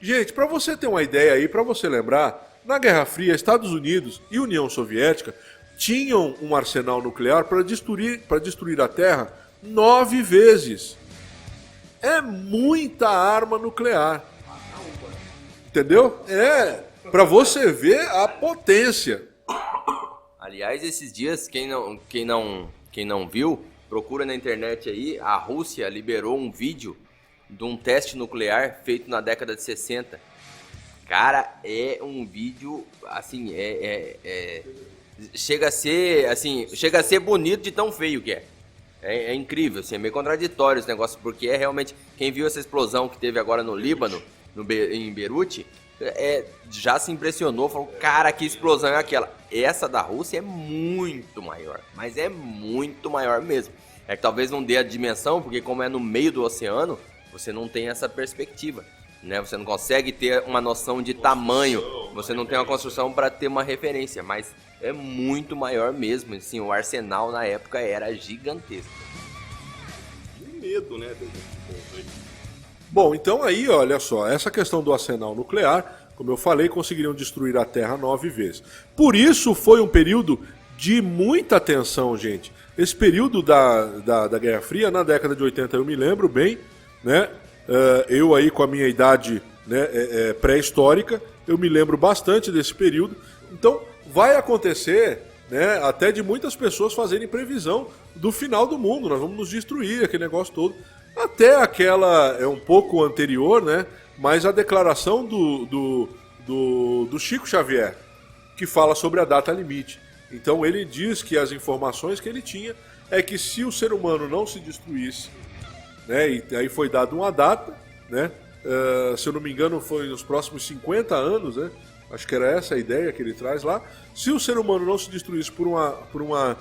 Gente, para você ter uma ideia aí, para você lembrar, na Guerra Fria, Estados Unidos e União Soviética tinham um arsenal nuclear para destruir a Terra 9 vezes. É muita arma nuclear. Entendeu? Para você ver a potência. Aliás, esses dias, quem não viu, procura na internet aí, a Rússia liberou um vídeo de um teste nuclear feito na década de 60. Cara, é um vídeo, assim, chega a ser bonito de tão feio que é. É incrível, assim, é meio contraditório esse negócio, porque é realmente, quem viu essa explosão que teve agora no Líbano, em Beirute, já se impressionou, falou, cara, que explosão é aquela? Essa da Rússia é muito maior, mas é muito maior mesmo. É que talvez não dê a dimensão, porque como é no meio do oceano, você não tem essa perspectiva, né? Você não consegue ter uma noção de tamanho, você não tem uma construção para ter uma referência, mas é muito maior mesmo, assim, o arsenal na época era gigantesco. Que medo, né? Bom, então aí, olha só, essa questão do arsenal nuclear, como eu falei, conseguiriam destruir a Terra 9 vezes. Por isso foi um período de muita tensão, gente. Esse período da Guerra Fria, na década de 80, eu me lembro bem, né? Eu aí com a minha idade, né, pré-histórica, eu me lembro bastante desse período. Então vai acontecer, né, até de muitas pessoas fazerem previsão do final do mundo. Nós vamos nos destruir, aquele negócio todo. Até aquela, um pouco anterior, né, mas a declaração do Chico Xavier, que fala sobre a data limite. Então ele diz que as informações que ele tinha é que se o ser humano não se destruísse, né, e aí foi dada uma data, né, se eu não me engano foi nos próximos 50 anos, né, Acho que era essa a ideia que ele traz lá. Se o ser humano não se destruísse por uma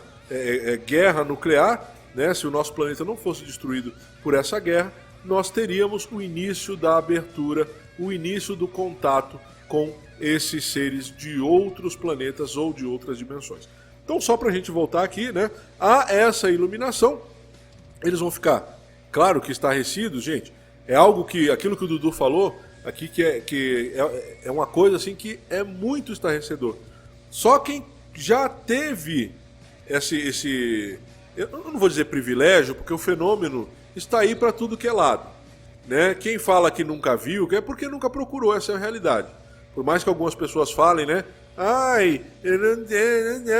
guerra nuclear, né, se o nosso planeta não fosse destruído por essa guerra, nós teríamos o início da abertura, o início do contato com esses seres de outros planetas ou de outras dimensões. Então, só para a gente voltar aqui, né, a essa iluminação, eles vão ficar, claro que estarrecidos, gente, é algo que, aquilo que o Dudu falou aqui, que é uma coisa assim que é muito estarrecedor. Só quem já teve esse eu não vou dizer privilégio, porque o fenômeno está aí para tudo que é lado, né? Quem fala que nunca viu, é porque nunca procurou, essa é a realidade. Por mais que algumas pessoas falem, né? Ai,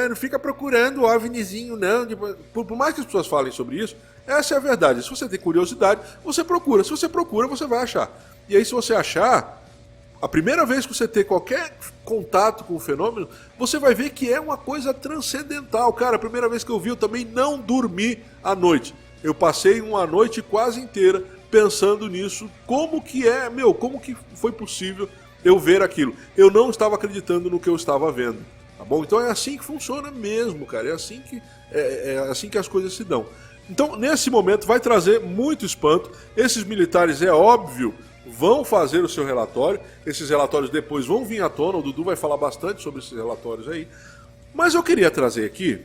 não fica procurando o OVNIzinho, não. Por mais que as pessoas falem sobre isso, essa é a verdade. Se você tem curiosidade, você procura. Se você procura, você vai achar. E aí, se você achar, a primeira vez que você ter qualquer contato com o fenômeno, você vai ver que é uma coisa transcendental. Cara, a primeira vez que eu vi, eu também não dormi à noite. Eu passei uma noite quase inteira pensando nisso. Como que como que foi possível eu ver aquilo? Eu não estava acreditando no que eu estava vendo. Tá bom? Então é assim que funciona mesmo, cara. É assim que as coisas se dão. Então, nesse momento, vai trazer muito espanto. Esses militares, é óbvio, vão fazer o seu relatório. Esses relatórios depois vão vir à tona. O Dudu vai falar bastante sobre esses relatórios aí. Mas eu queria trazer aqui,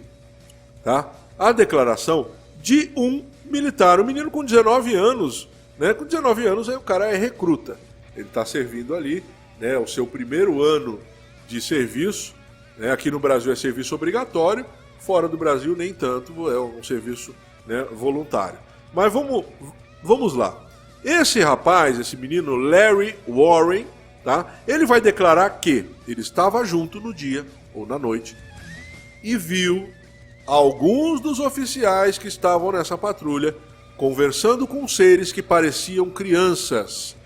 tá, a declaração de um militar. Um menino com 19 anos. Né? Com 19 anos, aí o cara é recruta. Ele está servindo ali, né, o seu primeiro ano de serviço. Né? Aqui no Brasil é serviço obrigatório. Fora do Brasil, nem tanto. É um serviço, né, voluntário. Mas vamos lá. Esse rapaz, esse menino Larry Warren, tá? Ele vai declarar que ele estava junto no dia ou na noite e viu alguns dos oficiais que estavam nessa patrulha conversando com seres que pareciam crianças,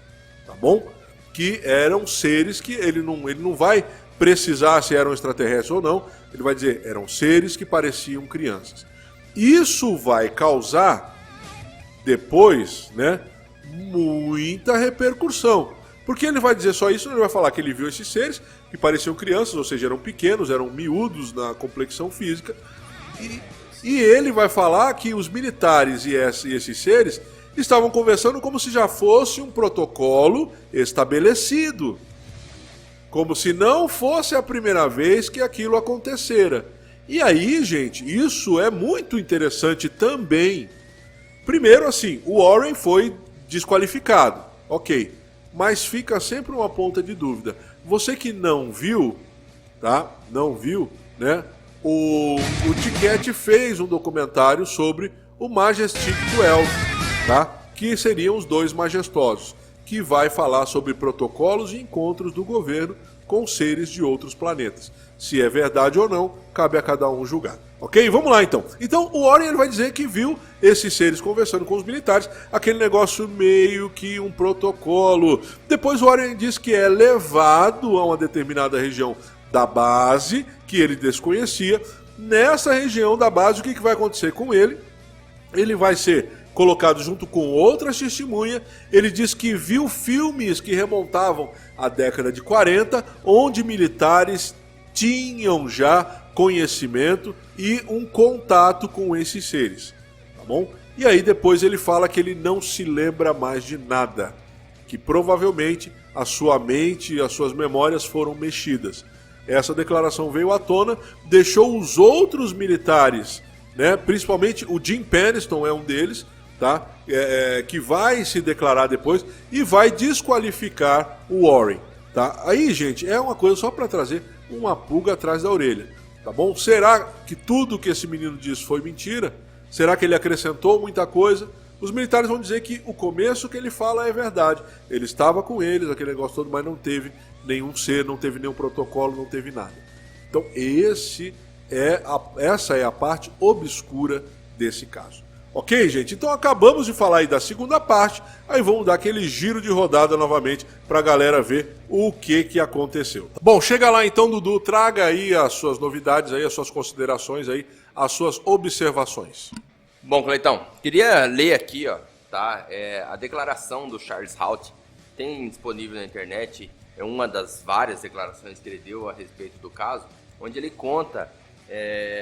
tá bom? Que eram seres que ele não vai precisar se eram extraterrestres ou não, ele vai dizer, eram seres que pareciam crianças. Isso vai causar depois, né, muita repercussão. Porque ele vai dizer só isso, ele vai falar que ele viu esses seres que pareciam crianças, ou seja, eram pequenos, eram miúdos na complexão física. E ele vai falar que os militares e esses seres estavam conversando como se já fosse um protocolo estabelecido. Como se não fosse a primeira vez que aquilo acontecera. E aí, gente, isso é muito interessante também. Primeiro, assim, o Warren foi desqualificado, ok. Mas fica sempre uma ponta de dúvida. Você que não viu, tá? Não viu, né? O Tiquete fez um documentário sobre o Majestic 12, tá? Que seriam os dois majestosos, que vai falar sobre protocolos e encontros do governo com seres de outros planetas. Se é verdade ou não, cabe a cada um julgar. Ok? Vamos lá então. Então o Warren ele vai dizer que viu esses seres conversando com os militares, aquele negócio meio que um protocolo. Depois o Warren diz que é levado a uma determinada região da base, que ele desconhecia. Nessa região da base, o que vai acontecer com ele? Ele vai ser colocado junto com outras testemunhas. Ele diz que viu filmes que remontavam à década de 40, onde militares tinham já conhecimento e um contato com esses seres, tá bom? E aí depois ele fala que ele não se lembra mais de nada, que provavelmente a sua mente e as suas memórias foram mexidas. Essa declaração veio à tona, deixou os outros militares, né, principalmente o Jim Penniston é um deles, tá? Que vai se declarar depois e vai desqualificar o Warren. Tá? Aí, gente, é uma coisa só para trazer uma pulga atrás da orelha. Tá bom? Será que tudo que esse menino disse foi mentira? Será que ele acrescentou muita coisa? Os militares vão dizer que o começo que ele fala é verdade. Ele estava com eles, aquele negócio todo, mas não teve nenhum ser, não teve nenhum protocolo, não teve nada. Então, essa é a parte obscura desse caso. Ok, gente? Então acabamos de falar aí da segunda parte, aí vamos dar aquele giro de rodada novamente pra galera ver o que aconteceu. Bom, chega lá então, Dudu, traga aí as suas novidades aí, as suas considerações aí, as suas observações. Bom, Cleitão, queria ler aqui, ó, tá? A declaração do Charles Hout, tem disponível na internet, é uma das várias declarações que ele deu a respeito do caso, onde ele conta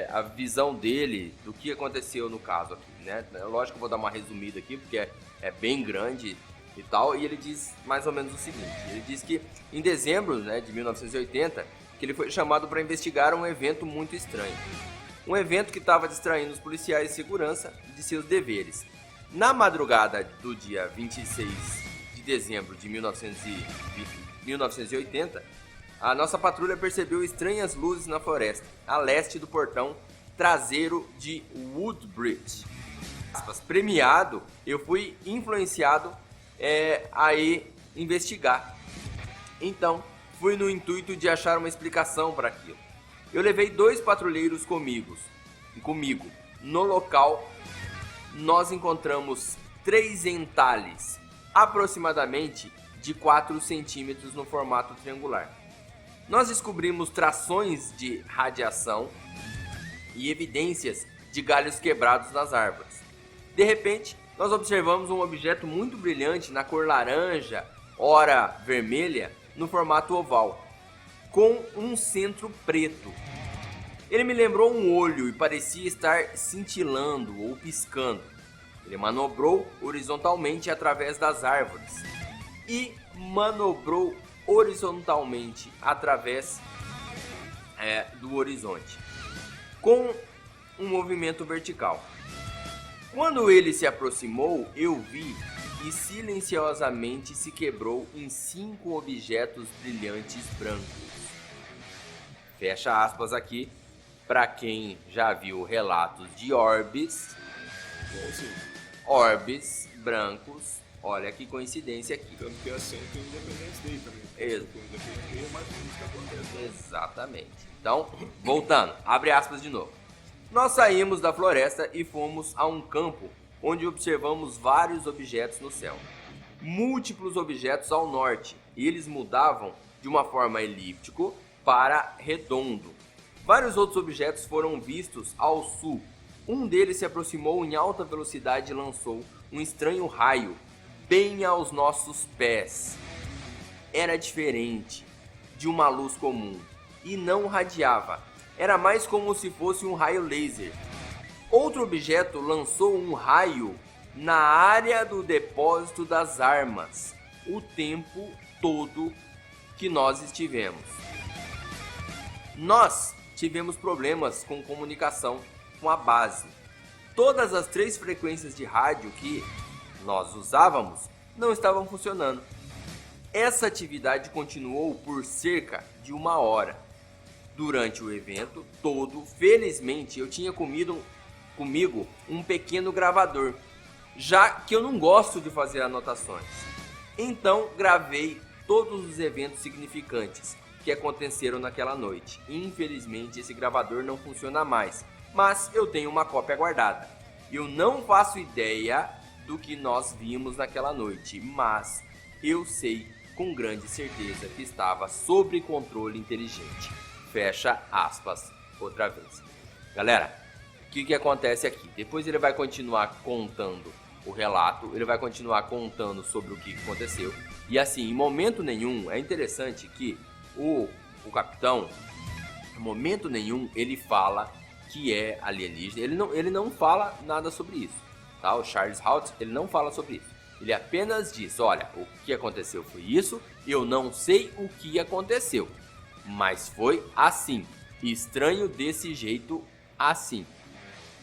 a visão dele do que aconteceu no caso aqui, né? Lógico que eu vou dar uma resumida aqui, porque é bem grande e tal, e ele diz mais ou menos o seguinte: ele diz que em dezembro, né, de 1980, que ele foi chamado para investigar um evento muito estranho. Um evento que estava distraindo os policiais de segurança de seus deveres. Na madrugada do dia 26 de dezembro de 1980, a nossa patrulha percebeu estranhas luzes na floresta, a leste do portão traseiro de Woodbridge. Premiado, eu fui influenciado a ir investigar. Então, fui no intuito de achar uma explicação para aquilo. Eu levei 2 patrulheiros comigo. No local, nós encontramos 3 entalhes, aproximadamente de 4 centímetros no formato triangular. Nós descobrimos trações de radiação e evidências de galhos quebrados nas árvores. De repente, nós observamos um objeto muito brilhante na cor laranja, ora vermelha, no formato oval, com um centro preto. Ele me lembrou um olho e parecia estar cintilando ou piscando. Ele manobrou horizontalmente através das árvores e manobrou horizontalmente através do horizonte, com um movimento vertical. Quando ele se aproximou, eu vi que silenciosamente se quebrou em 5 objetos brilhantes brancos. Fecha aspas aqui, para quem já viu relatos de orbes. Orbes brancos. Olha que coincidência aqui. Tanto que é acento em Independence Day também. Exatamente. Então, voltando, abre aspas de novo. Nós saímos da floresta e fomos a um campo onde observamos vários objetos no céu. Múltiplos objetos ao norte, e eles mudavam de uma forma elíptico para redondo. Vários outros objetos foram vistos ao sul. Um deles se aproximou em alta velocidade e lançou um estranho raio bem aos nossos pés. Era diferente de uma luz comum e não radiava. Era mais como se fosse um raio laser. Outro objeto lançou um raio na área do depósito das armas o tempo todo que nós estivemos. Nós tivemos problemas com comunicação com a base. Todas as 3 frequências de rádio que nós usávamos não estavam funcionando. Essa atividade continuou por cerca de 1 hora. Durante o evento todo, felizmente, eu tinha comigo um pequeno gravador, já que eu não gosto de fazer anotações. Então, gravei todos os eventos significantes que aconteceram naquela noite. Infelizmente, esse gravador não funciona mais, mas eu tenho uma cópia guardada. Eu não faço ideia do que nós vimos naquela noite, mas eu sei com grande certeza que estava sob controle inteligente. Fecha aspas outra vez. Galera, o que acontece aqui? Depois ele vai continuar contando o relato, ele vai continuar contando sobre o que aconteceu. E assim, em momento nenhum, é interessante que o capitão, em momento nenhum, ele fala que é alienígena. Ele não fala nada sobre isso, tá? O Charles Hout, ele não fala sobre isso. Ele apenas diz, olha, o que aconteceu foi isso, eu não sei o que aconteceu, mas foi assim, estranho desse jeito assim.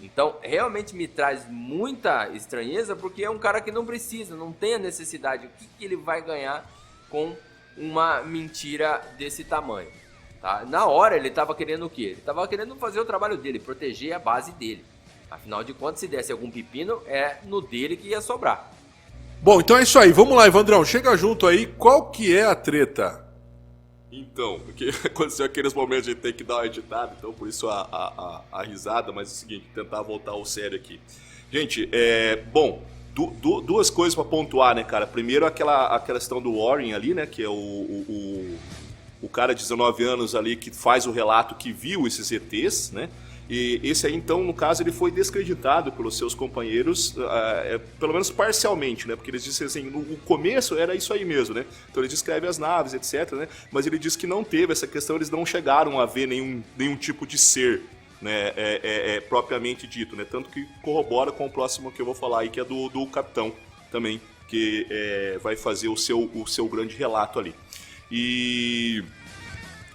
Então, realmente me traz muita estranheza, porque é um cara que não precisa, não tem a necessidade. O que ele vai ganhar com uma mentira desse tamanho? Tá? Na hora ele estava querendo o quê? Ele estava querendo fazer o trabalho dele, proteger a base dele. Afinal de contas, se desse algum pepino, é no dele que ia sobrar. Bom, então é isso aí. Vamos lá, Evandrão. Chega junto aí. Qual que é a treta? Então, porque aconteceu aqueles momentos de a gente ter que dar uma editada, então por isso a risada, mas é o seguinte, tentar voltar ao sério aqui. Gente, bom, duas coisas pra pontuar, né, cara? Primeiro aquela questão do Warren ali, né, que é o cara de 19 anos ali que faz o relato que viu esses ETs, né? E esse aí, então, no caso, ele foi descreditado pelos seus companheiros, pelo menos parcialmente, né? Porque eles dizem assim, no começo era isso aí mesmo, né? Então ele descreve as naves, etc, né? Mas ele diz que não teve essa questão, eles não chegaram a ver nenhum tipo de ser, né? Propriamente dito, né? Tanto que corrobora com o próximo que eu vou falar aí, que é do capitão também, que vai fazer o seu grande relato ali. E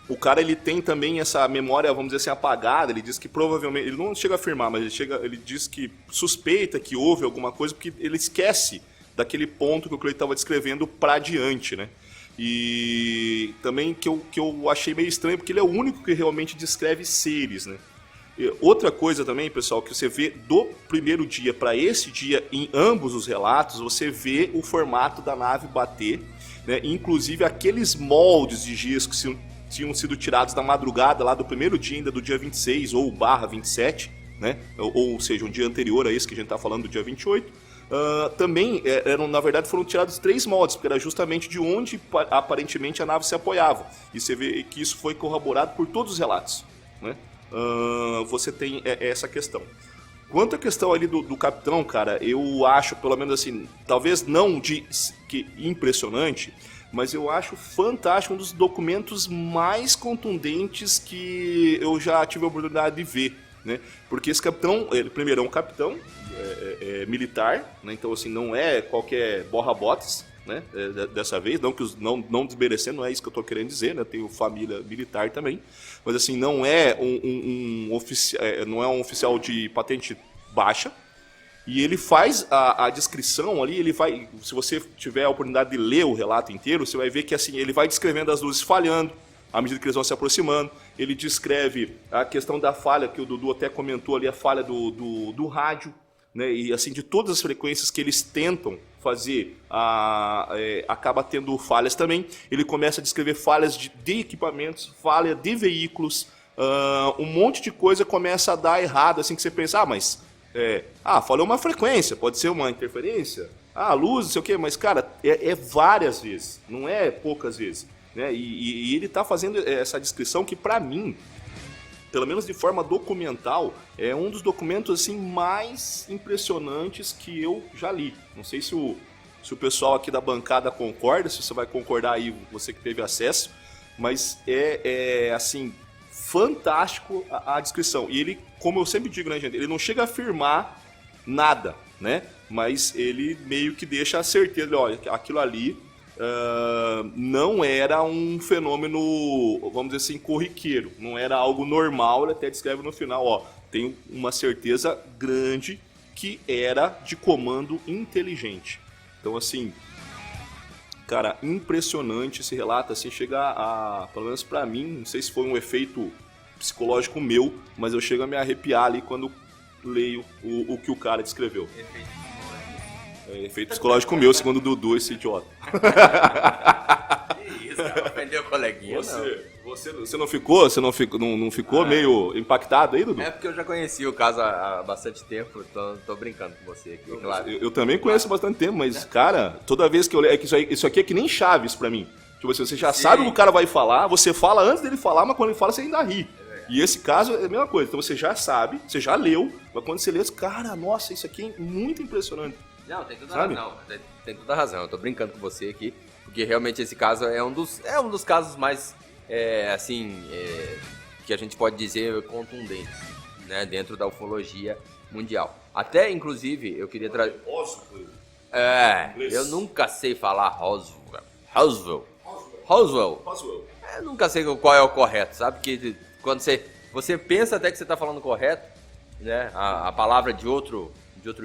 o cara, ele tem também essa memória, vamos dizer assim, apagada. Ele diz que provavelmente, ele não chega a afirmar, mas ele diz que suspeita que houve alguma coisa, porque ele esquece daquele ponto que o Cleiton estava descrevendo para diante, né? E também que eu achei meio estranho, porque ele é o único que realmente descreve seres, né? E outra coisa também, pessoal, que você vê do primeiro dia para esse dia, em ambos os relatos, você vê o formato da nave bater, né? Inclusive aqueles moldes de giz que tinham sido tirados na madrugada lá do primeiro dia, ainda do dia 26 ou /27, né? Ou seja, um dia anterior a esse que a gente está falando, do dia 28. Também, na verdade, foram tirados 3 moldes, porque era justamente de onde aparentemente a nave se apoiava. E você vê que isso foi corroborado por todos os relatos, né? Você tem essa questão. Quanto à questão ali do capitão, cara, eu acho, pelo menos assim, talvez não impressionante, mas eu acho fantástico, um dos documentos mais contundentes que eu já tive a oportunidade de ver, né? Porque esse capitão, ele primeiro é um capitão militar, né? Então assim, não é qualquer borra-botas, né? Dessa vez, não desmerecendo, não é isso que eu estou querendo dizer, né? Eu tenho família militar também, mas assim, não é um oficial de patente baixa. E ele faz a descrição ali, ele vai, se você tiver a oportunidade de ler o relato inteiro, você vai ver que assim, ele vai descrevendo as luzes falhando, à medida que eles vão se aproximando. Ele descreve a questão da falha, que o Dudu até comentou ali, a falha do rádio, né? E assim, de todas as frequências que eles tentam fazer, acaba tendo falhas também. Ele começa a descrever falhas de equipamentos, falha de veículos, um monte de coisa começa a dar errado, assim que você pensa, mas... falhou uma frequência, pode ser uma interferência, luz, não sei o quê, mas, cara, é várias vezes, não é poucas vezes, né? E ele está fazendo essa descrição que, para mim, pelo menos de forma documental, é um dos documentos assim, mais impressionantes que eu já li. Não sei se o pessoal aqui da bancada concorda, se você vai concordar aí, você que teve acesso, mas assim... fantástico a descrição. E ele, como eu sempre digo, né, gente, ele não chega a afirmar nada, né? Mas ele meio que deixa a certeza, olha, aquilo ali não era um fenômeno, vamos dizer assim, corriqueiro, não era algo normal. Ele até descreve no final, tenho uma certeza grande que era de comando inteligente. Então, assim, cara, impressionante esse relato, assim, chega pelo menos pra mim, não sei se foi um efeito psicológico meu, mas eu chego a me arrepiar ali quando leio o que o cara descreveu. Efeito psicológico meu, segundo o Dudu, esse idiota. Que isso, cara, ofendeu o coleguinha, Você não ficou meio impactado aí, Dudu? É porque eu já conheci o caso há bastante tempo, tô brincando com você aqui, claro. Eu também conheço há bastante tempo, mas, cara, toda vez que eu leio, isso aqui é que nem Chaves pra mim. Tipo assim, você já sabe o que o cara vai falar, você fala antes dele falar, mas quando ele fala, você ainda ri. E esse caso é a mesma coisa, então você já sabe, você já leu, mas quando você lê, cara, nossa, isso aqui é muito impressionante. Não, tem toda a razão, tem toda a razão, eu tô brincando com você aqui, porque realmente esse caso é um dos casos mais, que a gente pode dizer contundentes, né, dentro da ufologia mundial. Até, inclusive, eu queria trazer... eu nunca sei falar Roswell. Eu nunca sei qual é o correto, sabe? Que quando você pensa até que você está falando correto, né? A palavra de outro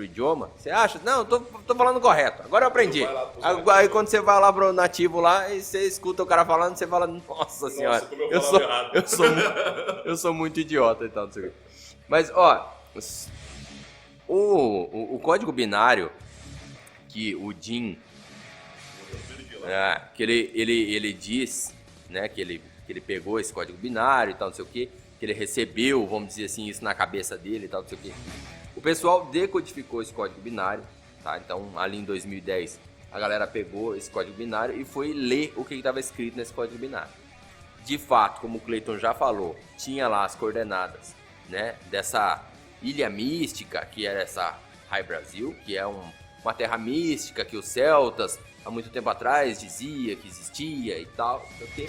idioma, você acha, não, tô falando correto, agora eu aprendi. Aí quando você vai lá pro nativo lá e você escuta o cara falando, você fala, nossa senhora, eu sou muito idiota e tal, não sei o quê. Mas, o código binário que o Jim, que ele diz, né, que ele pegou esse código binário e tal, não sei o quê, que ele recebeu, vamos dizer assim, isso na cabeça dele e tal, não sei o quê. O pessoal decodificou esse código binário, tá? Então, ali em 2010, a galera pegou esse código binário e foi ler o que estava escrito nesse código binário. De fato, como o Cleiton já falou, tinha lá as coordenadas né, dessa ilha mística que era essa High Brasil, que é uma terra mística que os celtas, há muito tempo atrás, dizia que existia e tal, ok?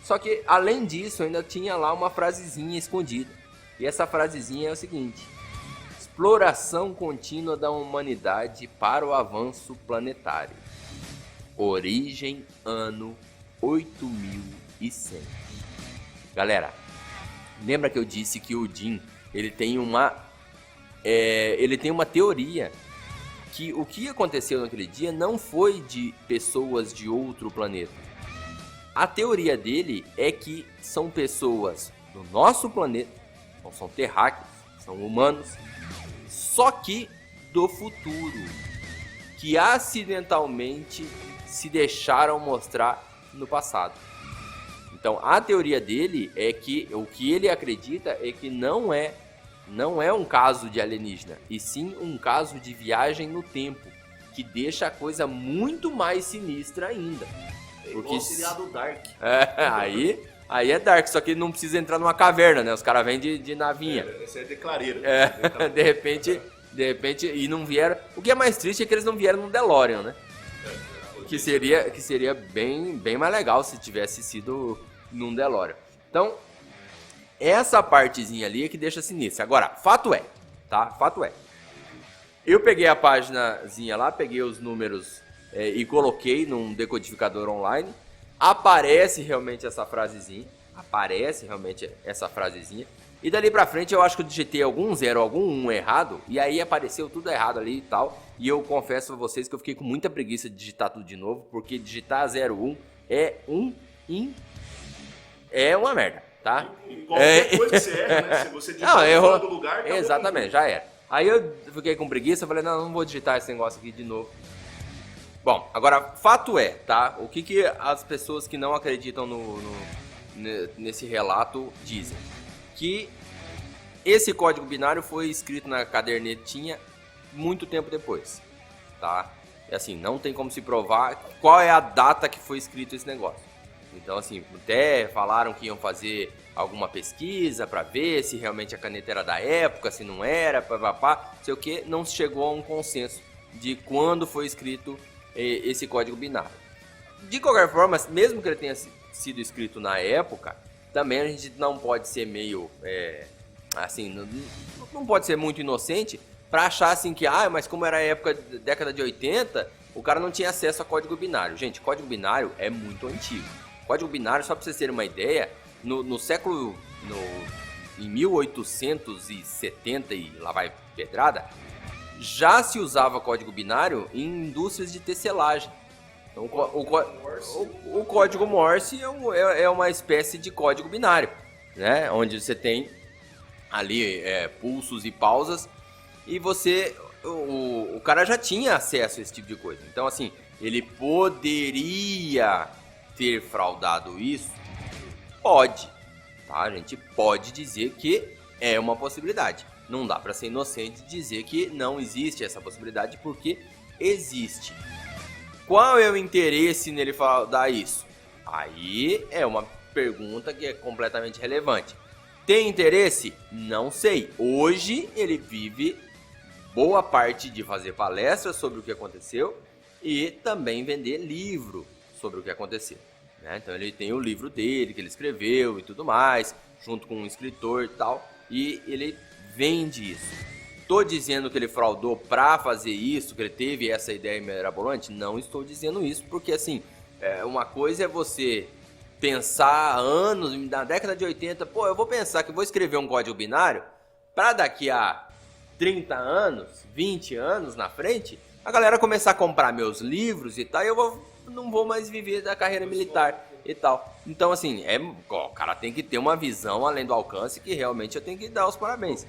Só que, além disso, ainda tinha lá uma frasezinha escondida. E essa frasezinha é o seguinte: exploração contínua da humanidade para o avanço planetário. Origem, ano 8100. Galera, lembra que eu disse que o Jim, ele tem uma teoria que o que aconteceu naquele dia não foi de pessoas de outro planeta. A teoria dele é que são pessoas do nosso planeta, não são terráqueos, são humanos, só que do futuro, que acidentalmente se deixaram mostrar no passado. Então a teoria dele é que o que ele acredita é que não é um caso de alienígena, e sim um caso de viagem no tempo, que deixa a coisa muito mais sinistra ainda. Porque seriado Dark. Aí é Dark, só que não precisa entrar numa caverna, né? Os caras vêm de navinha. Esse é de clareira. De repente, e não vieram... O que é mais triste é que eles não vieram num DeLorean, né? Que seria bem mais legal se tivesse sido num DeLorean. Então, essa partezinha ali é que deixa sinistra. Agora, fato é, tá? Fato é. Eu peguei a paginazinha lá, peguei os números e coloquei num decodificador online. Aparece realmente essa frasezinha. E dali pra frente eu acho que eu digitei algum 0, algum 1 errado. E aí apareceu tudo errado ali e tal. E eu confesso a vocês que eu fiquei com muita preguiça de digitar tudo de novo. Porque digitar 01 é uma merda, tá? E qualquer coisa que você erra, né? Se você digitar fora do lugar... Tá exatamente, já era. Aí eu fiquei com preguiça, falei, não vou digitar esse negócio aqui de novo. Bom, agora, fato é, tá? O que as pessoas que não acreditam nesse relato dizem? Que esse código binário foi escrito na cadernetinha muito tempo depois, tá? E assim, não tem como se provar qual é a data que foi escrito esse negócio. Então, assim, até falaram que iam fazer alguma pesquisa para ver se realmente a caneta era da época, se não era, papapá, sei o que, não se chegou a um consenso de quando foi escrito esse código binário. De qualquer forma, mesmo que ele tenha sido escrito na época, também a gente não pode ser meio, assim, não pode ser muito inocente para achar assim que, mas como era a época, década de 80, o cara não tinha acesso a código binário. Gente, código binário é muito antigo. Código binário, só para vocês terem uma ideia, em 1870 e lá vai pedrada, já se usava código binário em indústrias de tecelagem. Então, o código Morse é uma espécie de código binário, né? Onde você tem ali pulsos e pausas e o cara já tinha acesso a esse tipo de coisa. Então, assim, ele poderia ter fraudado isso? Pode, tá? A gente pode dizer que é uma possibilidade. Não dá para ser inocente e dizer que não existe essa possibilidade, porque existe. Qual é o interesse nele fraudar isso? Aí é uma pergunta que é completamente relevante. Tem interesse? Não sei. Hoje ele vive boa parte de fazer palestras sobre o que aconteceu e também vender livro sobre o que aconteceu, né? Então ele tem o livro dele que ele escreveu e tudo mais, junto com um escritor e tal, e ele vende isso. Tô dizendo que ele fraudou para fazer isso, que ele teve essa ideia mirabolante? Não estou dizendo isso, porque assim, uma coisa é você pensar anos, na década de 80, eu vou pensar que vou escrever um código binário para daqui a 30 anos, 20 anos na frente, a galera começar a comprar meus livros e tal, e eu não vou mais viver da carreira militar e tal. Então, assim, o cara tem que ter uma visão além do alcance que realmente eu tenho que dar os parabéns.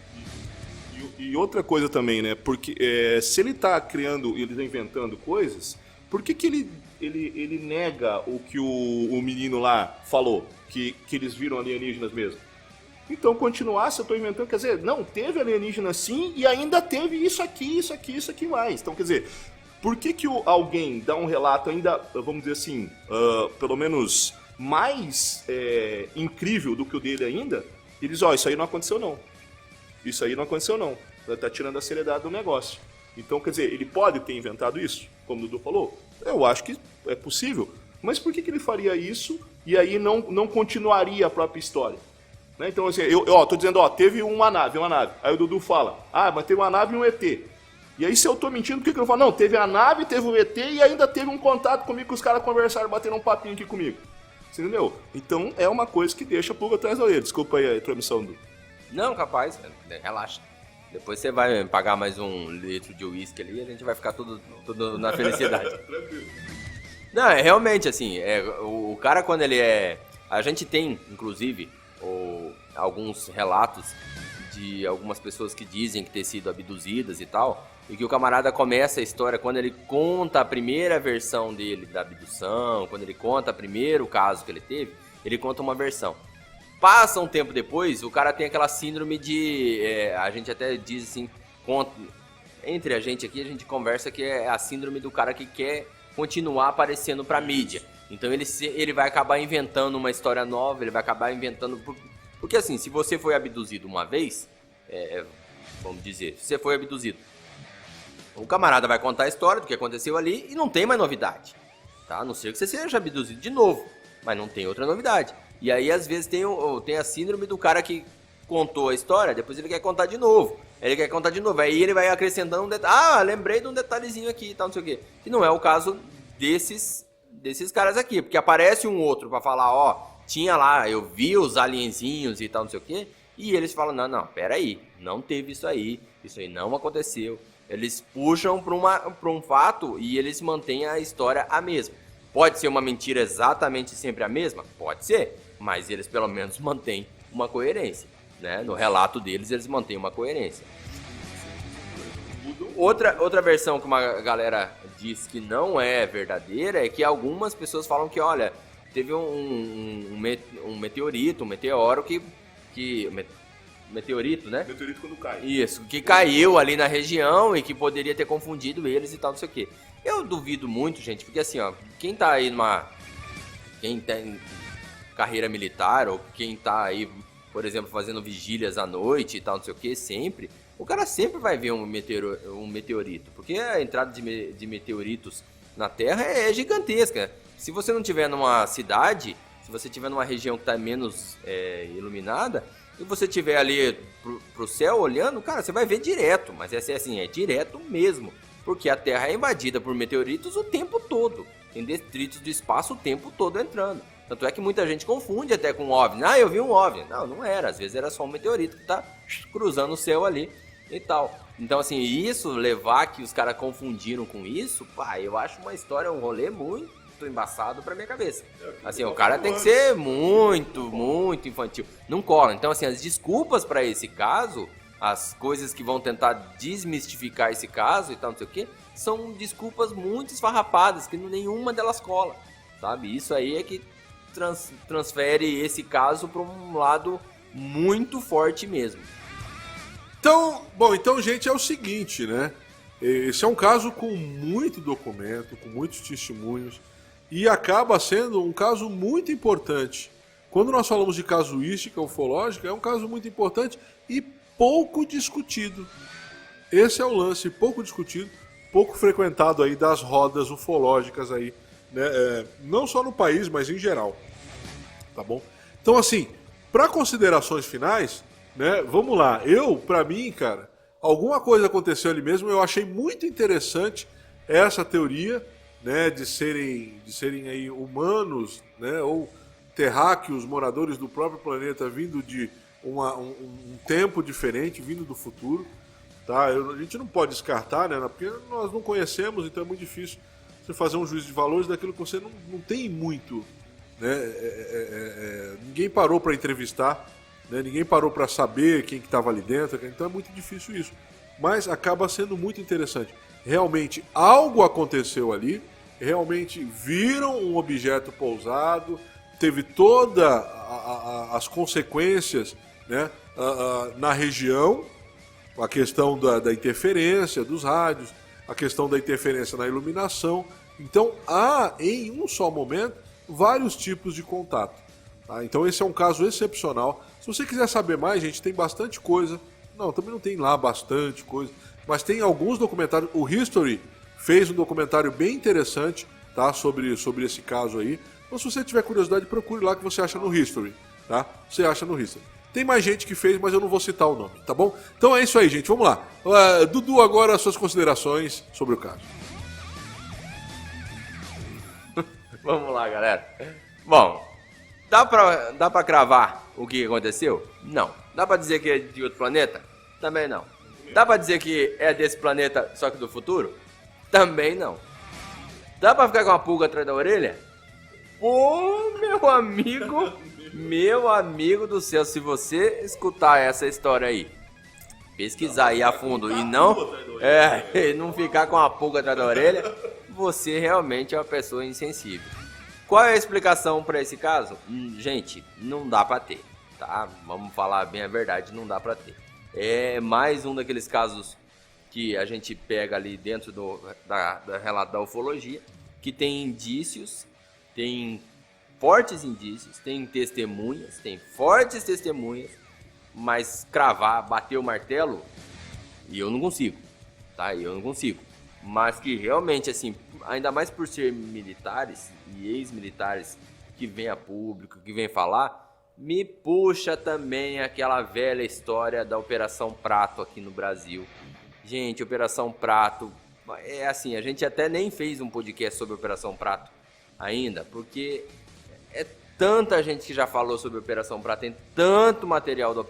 E outra coisa também, né? Porque se ele tá criando, ele tá inventando coisas, por que ele nega o que o menino lá falou? Que eles viram alienígenas mesmo? Então, continuar, se eu tô inventando, quer dizer, não, teve alienígena sim e ainda teve isso aqui mais. Então, quer dizer, por que alguém dá um relato ainda, vamos dizer assim, pelo menos mais incrível do que o dele ainda, e diz, isso aí não aconteceu não. Isso aí não aconteceu não. Tá tirando a seriedade do negócio. Então, quer dizer, ele pode ter inventado isso, como o Dudu falou? Eu acho que é possível. Mas por que ele faria isso e aí não continuaria a própria história? Né? Então, assim, eu tô dizendo, teve uma nave. Aí o Dudu fala, mas teve uma nave e um ET. E aí, se eu tô mentindo, por que eu falo? Não, teve a nave, teve o ET e ainda teve um contato comigo que os caras conversaram, bateram um papinho aqui comigo. Você entendeu? Então, é uma coisa que deixa a pulga atrás da orelha. Desculpa aí a intromissão, Dudu. Não, capaz, relaxa. Depois você vai pagar mais um litro de uísque ali e a gente vai ficar tudo na felicidade. Tranquilo. Não, é realmente assim, o cara quando ele é... A gente tem, inclusive, alguns relatos de algumas pessoas que dizem que ter sido abduzidas e tal, e que o camarada começa a história quando ele conta a primeira versão dele da abdução, quando ele conta o primeiro caso que ele teve, ele conta uma versão. Passa um tempo depois, o cara tem aquela síndrome de... a gente até diz assim, entre a gente aqui, a gente conversa que é a síndrome do cara que quer continuar aparecendo pra mídia. Então ele vai acabar inventando uma história nova, ele vai acabar inventando... Porque assim, se você foi abduzido uma vez, vamos dizer, se você foi abduzido, o camarada vai contar a história do que aconteceu ali e não tem mais novidade, tá? A não ser que você seja abduzido de novo, mas não tem outra novidade. E aí, às vezes, tem a síndrome do cara que contou a história, depois ele quer contar de novo. Aí ele vai acrescentando um detalhe. Lembrei de um detalhezinho aqui e tal, não sei o quê. Que não é o caso desses caras aqui. Porque aparece um outro pra falar, tinha lá, eu vi os alienzinhos e tal, não sei o quê. E eles falam, não, peraí, não teve isso aí não aconteceu. Eles puxam pra um fato e eles mantêm a história a mesma. Pode ser uma mentira exatamente sempre a mesma? Pode ser, mas eles pelo menos mantêm uma coerência, né? No relato deles, eles mantêm uma coerência. Outra versão que uma galera diz que não é verdadeira é que algumas pessoas falam que, olha, teve um meteorito, um meteoro meteorito, né? Meteorito quando cai. Isso, que caiu ali na região e que poderia ter confundido eles e tal, não sei o quê. Eu duvido muito, gente, porque assim, quem tá aí quem tem carreira militar ou quem tá aí, por exemplo, fazendo vigílias à noite e tal, não sei o que, sempre, o cara sempre vai ver um meteorito, porque a entrada de meteoritos na Terra é gigantesca. Se você não tiver numa cidade, se você tiver numa região que tá menos iluminada, e você tiver ali pro céu olhando, cara, você vai ver direto, mas é direto mesmo. Porque a Terra é invadida por meteoritos o tempo todo. Tem detritos do espaço o tempo todo entrando. Tanto é que muita gente confunde até com OVNI. Eu vi um OVNI. Não era. Às vezes era só um meteorito que tá cruzando o céu ali e tal. Então, assim, isso, levar que os caras confundiram com isso, eu acho uma história, um rolê muito embaçado pra minha cabeça. Assim, o cara tem que ser muito, muito infantil. Não cola. Então, assim, as desculpas pra esse caso... As coisas que vão tentar desmistificar esse caso e tal, não sei o que, são desculpas muito esfarrapadas, que nenhuma delas cola, sabe? Isso aí é que transfere esse caso para um lado muito forte mesmo. Então, gente, é o seguinte, né? Esse é um caso com muito documento, com muitos testemunhos, e acaba sendo um caso muito importante. Quando nós falamos de casuística ufológica, é um caso muito importante e pouco discutido. Esse é o lance, pouco discutido, pouco frequentado aí das rodas ufológicas aí, né? Não só no país, mas em geral. Tá bom? Então, assim, para considerações finais, né? Vamos lá. Pra mim, cara, alguma coisa aconteceu ali mesmo. Eu achei muito interessante essa teoria, né? De serem aí humanos, né? Ou terráqueos, moradores do próprio planeta, vindo de um tempo diferente, vindo do futuro, tá? A gente não pode descartar, né? Porque nós não conhecemos, então é muito difícil você fazer um juízo de valores daquilo que você não tem muito, né? Ninguém parou para entrevistar, né? Ninguém parou para saber quem que estava ali dentro, então é muito difícil isso. Mas acaba sendo muito interessante. Realmente algo aconteceu ali, realmente viram um objeto pousado, teve todas as consequências, né, na região, a questão da interferência dos rádios, a questão da interferência na iluminação. Então há, em um só momento, vários tipos de contato. Tá? Então esse é um caso excepcional. Se você quiser saber mais, gente, tem bastante coisa Não, também não tem lá bastante coisa. Mas tem alguns documentários. O History fez um documentário bem interessante, tá? Sobre esse caso aí. Então, se você tiver curiosidade, procure lá que você acha no History, tá? Você acha no History. Tem mais gente que fez, mas eu não vou citar o nome, tá bom? Então é isso aí, gente. Vamos lá. Dudu, agora suas considerações sobre o caso. Vamos lá, galera. Bom, dá pra cravar o que aconteceu? Não. Dá pra dizer que é de outro planeta? Também não. Dá pra dizer que é desse planeta, só que do futuro? Também não. Dá pra ficar com uma pulga atrás da orelha? Pô, meu amigo do céu, se você escutar essa história aí, pesquisar aí a fundo e não ficar com a pulga atrás da orelha, você realmente é uma pessoa insensível. Qual é a explicação para esse caso? Gente, não dá pra ter, tá? Vamos falar bem a verdade, não dá pra ter. É mais um daqueles casos que a gente pega ali dentro da relato da ufologia, que tem indícios, tem fortes indícios, tem testemunhas, tem fortes testemunhas, mas cravar, bater o martelo, e eu não consigo, tá? Eu não consigo. Mas que realmente, assim, ainda mais por ser militares e ex-militares que vêm a público, que vêm falar, me puxa também aquela velha história da Operação Prato aqui no Brasil. Gente, Operação Prato, é assim, a gente até nem fez um podcast sobre Operação Prato ainda, porque é tanta gente que já falou sobre Operação Prato, tem tanto material da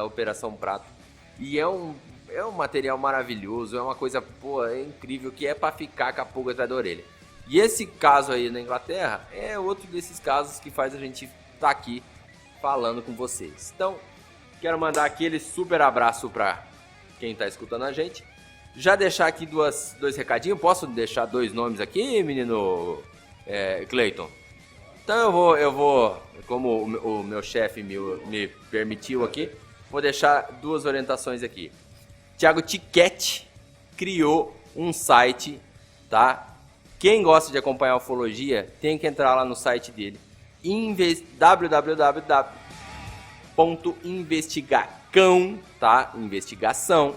Operação Prato, e é um material maravilhoso, é uma coisa, é incrível, que é pra ficar com a pulga atrás da orelha. E esse caso aí na Inglaterra é outro desses casos que faz a gente estar aqui falando com vocês. Então, quero mandar aquele super abraço pra quem tá escutando a gente. Já deixar aqui dois recadinhos. Posso deixar 2 nomes aqui, menino Cleiton? Então eu vou, como o meu chefe me permitiu aqui, vou deixar 2 orientações aqui. Thiago Tiquete criou um site, tá? Quem gosta de acompanhar a ufologia tem que entrar lá no site dele, www.investigacão, tá? Investigação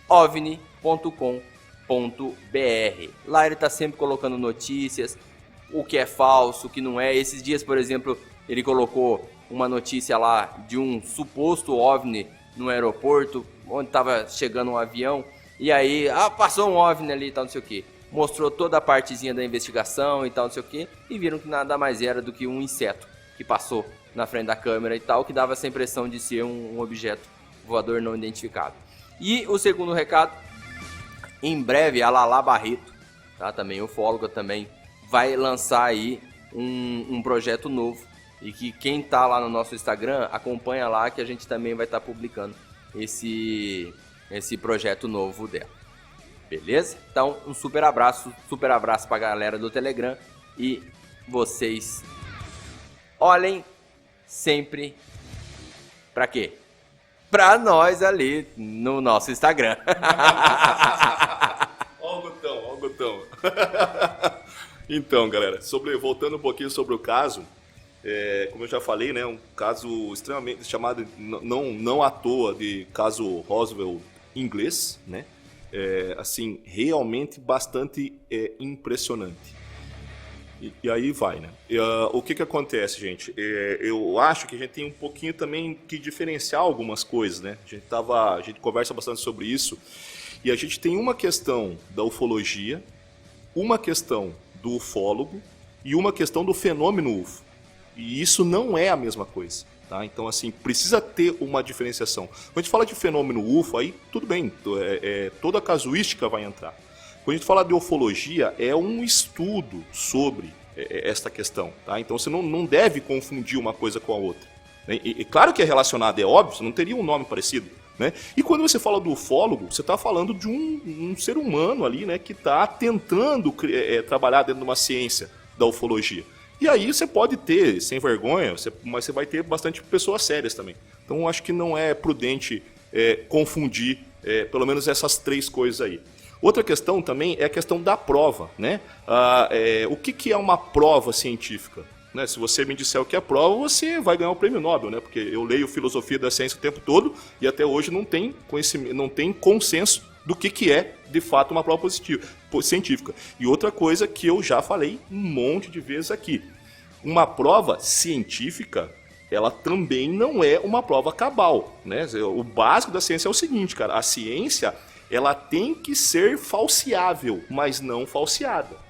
ovni.com.br. Lá ele tá sempre colocando notícias, o que é falso, o que não é. Esses dias, por exemplo, ele colocou uma notícia lá de um suposto OVNI no aeroporto, onde estava chegando um avião, e aí, passou um OVNI ali e tal, não sei o que. Mostrou toda a partezinha da investigação e tal, não sei o que, e viram que nada mais era do que um inseto que passou na frente da câmera e tal, que dava essa impressão de ser um objeto voador não identificado. E o segundo recado, em breve a Lala Barreto, tá, também ufóloga, também vai lançar aí um projeto novo, e que quem tá lá no nosso Instagram, acompanha lá, que a gente também vai estar publicando esse projeto novo dela. Beleza? Então, um super abraço pra galera do Telegram, e vocês olhem sempre pra quê? Pra nós ali no nosso Instagram. Ó o Gutão. Então, galera, voltando um pouquinho sobre o caso, como eu já falei, né, um caso extremamente chamado, não à toa, de caso Roswell inglês, né? Assim, realmente bastante impressionante. E aí vai, né? O que acontece, gente? Eu acho que a gente tem um pouquinho também que diferenciar algumas coisas, né? A gente conversa bastante sobre isso, e a gente tem uma questão da ufologia, uma questão do ufólogo e uma questão do fenômeno UFO. E isso não é a mesma coisa, tá? Então, assim, precisa ter uma diferenciação. Quando a gente fala de fenômeno UFO, aí tudo bem, toda a casuística vai entrar. Quando a gente fala de ufologia, é um estudo sobre esta questão, tá? Então você não deve confundir uma coisa com a outra, né? E claro que é relacionado, é óbvio, não teria um nome parecido, né? E quando você fala do ufólogo, você está falando de um ser humano ali, né, que está tentando trabalhar dentro de uma ciência da ufologia. E aí você pode ter, sem vergonha, mas você vai ter bastante pessoas sérias também. Então eu acho que não é prudente confundir pelo menos essas 3 coisas aí. Outra questão também é a questão da prova, né? O que é uma prova científica? né? Se você me disser o que é prova, você vai ganhar o prêmio Nobel, né? Porque eu leio filosofia da ciência o tempo todo e até hoje não tem conhecimento, não tem consenso do que é, de fato, uma prova científica. E outra coisa que eu já falei um monte de vezes aqui. Uma prova científica, ela também não é uma prova cabal, né? O básico da ciência é o seguinte, cara. A ciência, ela tem que ser falseável, mas não falseada.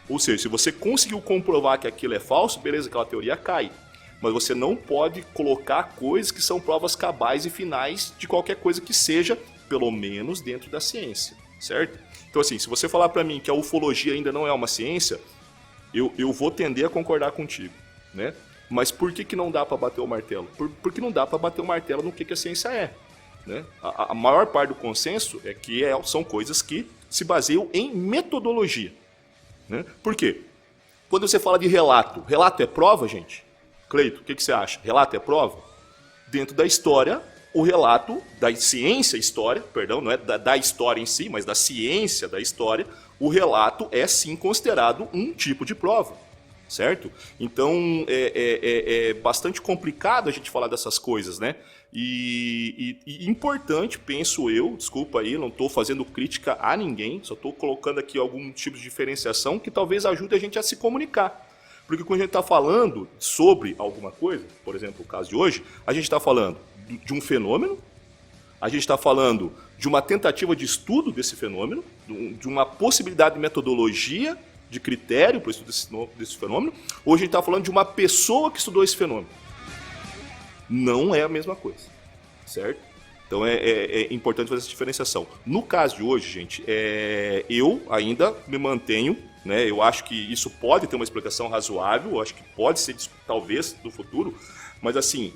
Ou seja, se você conseguiu comprovar que aquilo é falso, beleza, aquela teoria cai. Mas você não pode colocar coisas que são provas cabais e finais de qualquer coisa que seja, pelo menos dentro da ciência, certo? Então assim, se você falar para mim que a ufologia ainda não é uma ciência, eu vou tender a concordar contigo, né? Mas por que não dá para bater o martelo? Porque não dá para bater o martelo no que a ciência é, né? A maior parte do consenso é que são coisas que se baseiam em metodologia, né? Por quê? Quando você fala de relato é prova, gente? Cleito, o que você acha? Relato é prova? Dentro da história, o relato da ciência história, perdão, não é da história em si, mas da ciência da história, o relato é sim considerado um tipo de prova, certo? Então é bastante complicado a gente falar dessas coisas, né? E importante, penso eu, desculpa aí, não estou fazendo crítica a ninguém, só estou colocando aqui algum tipo de diferenciação que talvez ajude a gente a se comunicar. Porque quando a gente está falando sobre alguma coisa, por exemplo, o caso de hoje, a gente está falando de um fenômeno, a gente está falando de uma tentativa de estudo desse fenômeno, de uma possibilidade de metodologia, de critério para o estudo desse fenômeno, ou a gente está falando de uma pessoa que estudou esse fenômeno. Não é a mesma coisa, certo? Então é importante fazer essa diferenciação. No caso de hoje, gente, eu ainda me mantenho, né? Eu acho que isso pode ter uma explicação razoável, eu acho que pode ser, talvez, no futuro, mas assim,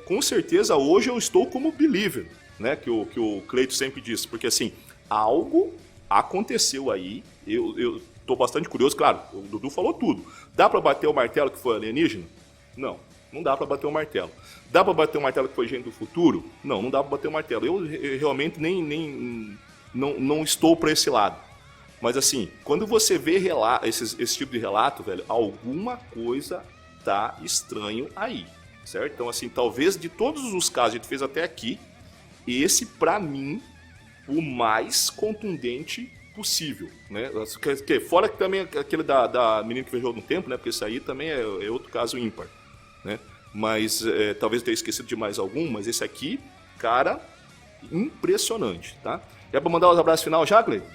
com certeza hoje eu estou como believer, né? Que o Cleito sempre diz, porque assim, algo aconteceu aí, eu estou bastante curioso, claro, o Dudu falou tudo. Dá para bater o martelo que foi alienígena? Não dá para bater o martelo. Dá para bater o martelo que foi gente do futuro? Não dá para bater o martelo. Eu realmente não estou para esse lado. Mas assim, quando você vê esse tipo de relato, velho, alguma coisa tá estranho aí, certo? Então assim, talvez de todos os casos que a gente fez até aqui, esse pra mim, o mais contundente possível, né? Fora que também aquele da menina que viajou no tempo, né? Porque isso aí também é outro caso ímpar, né? Mas talvez eu tenha esquecido de mais algum, mas esse aqui, cara, impressionante, tá? É pra mandar os abraços final já, Cleiton?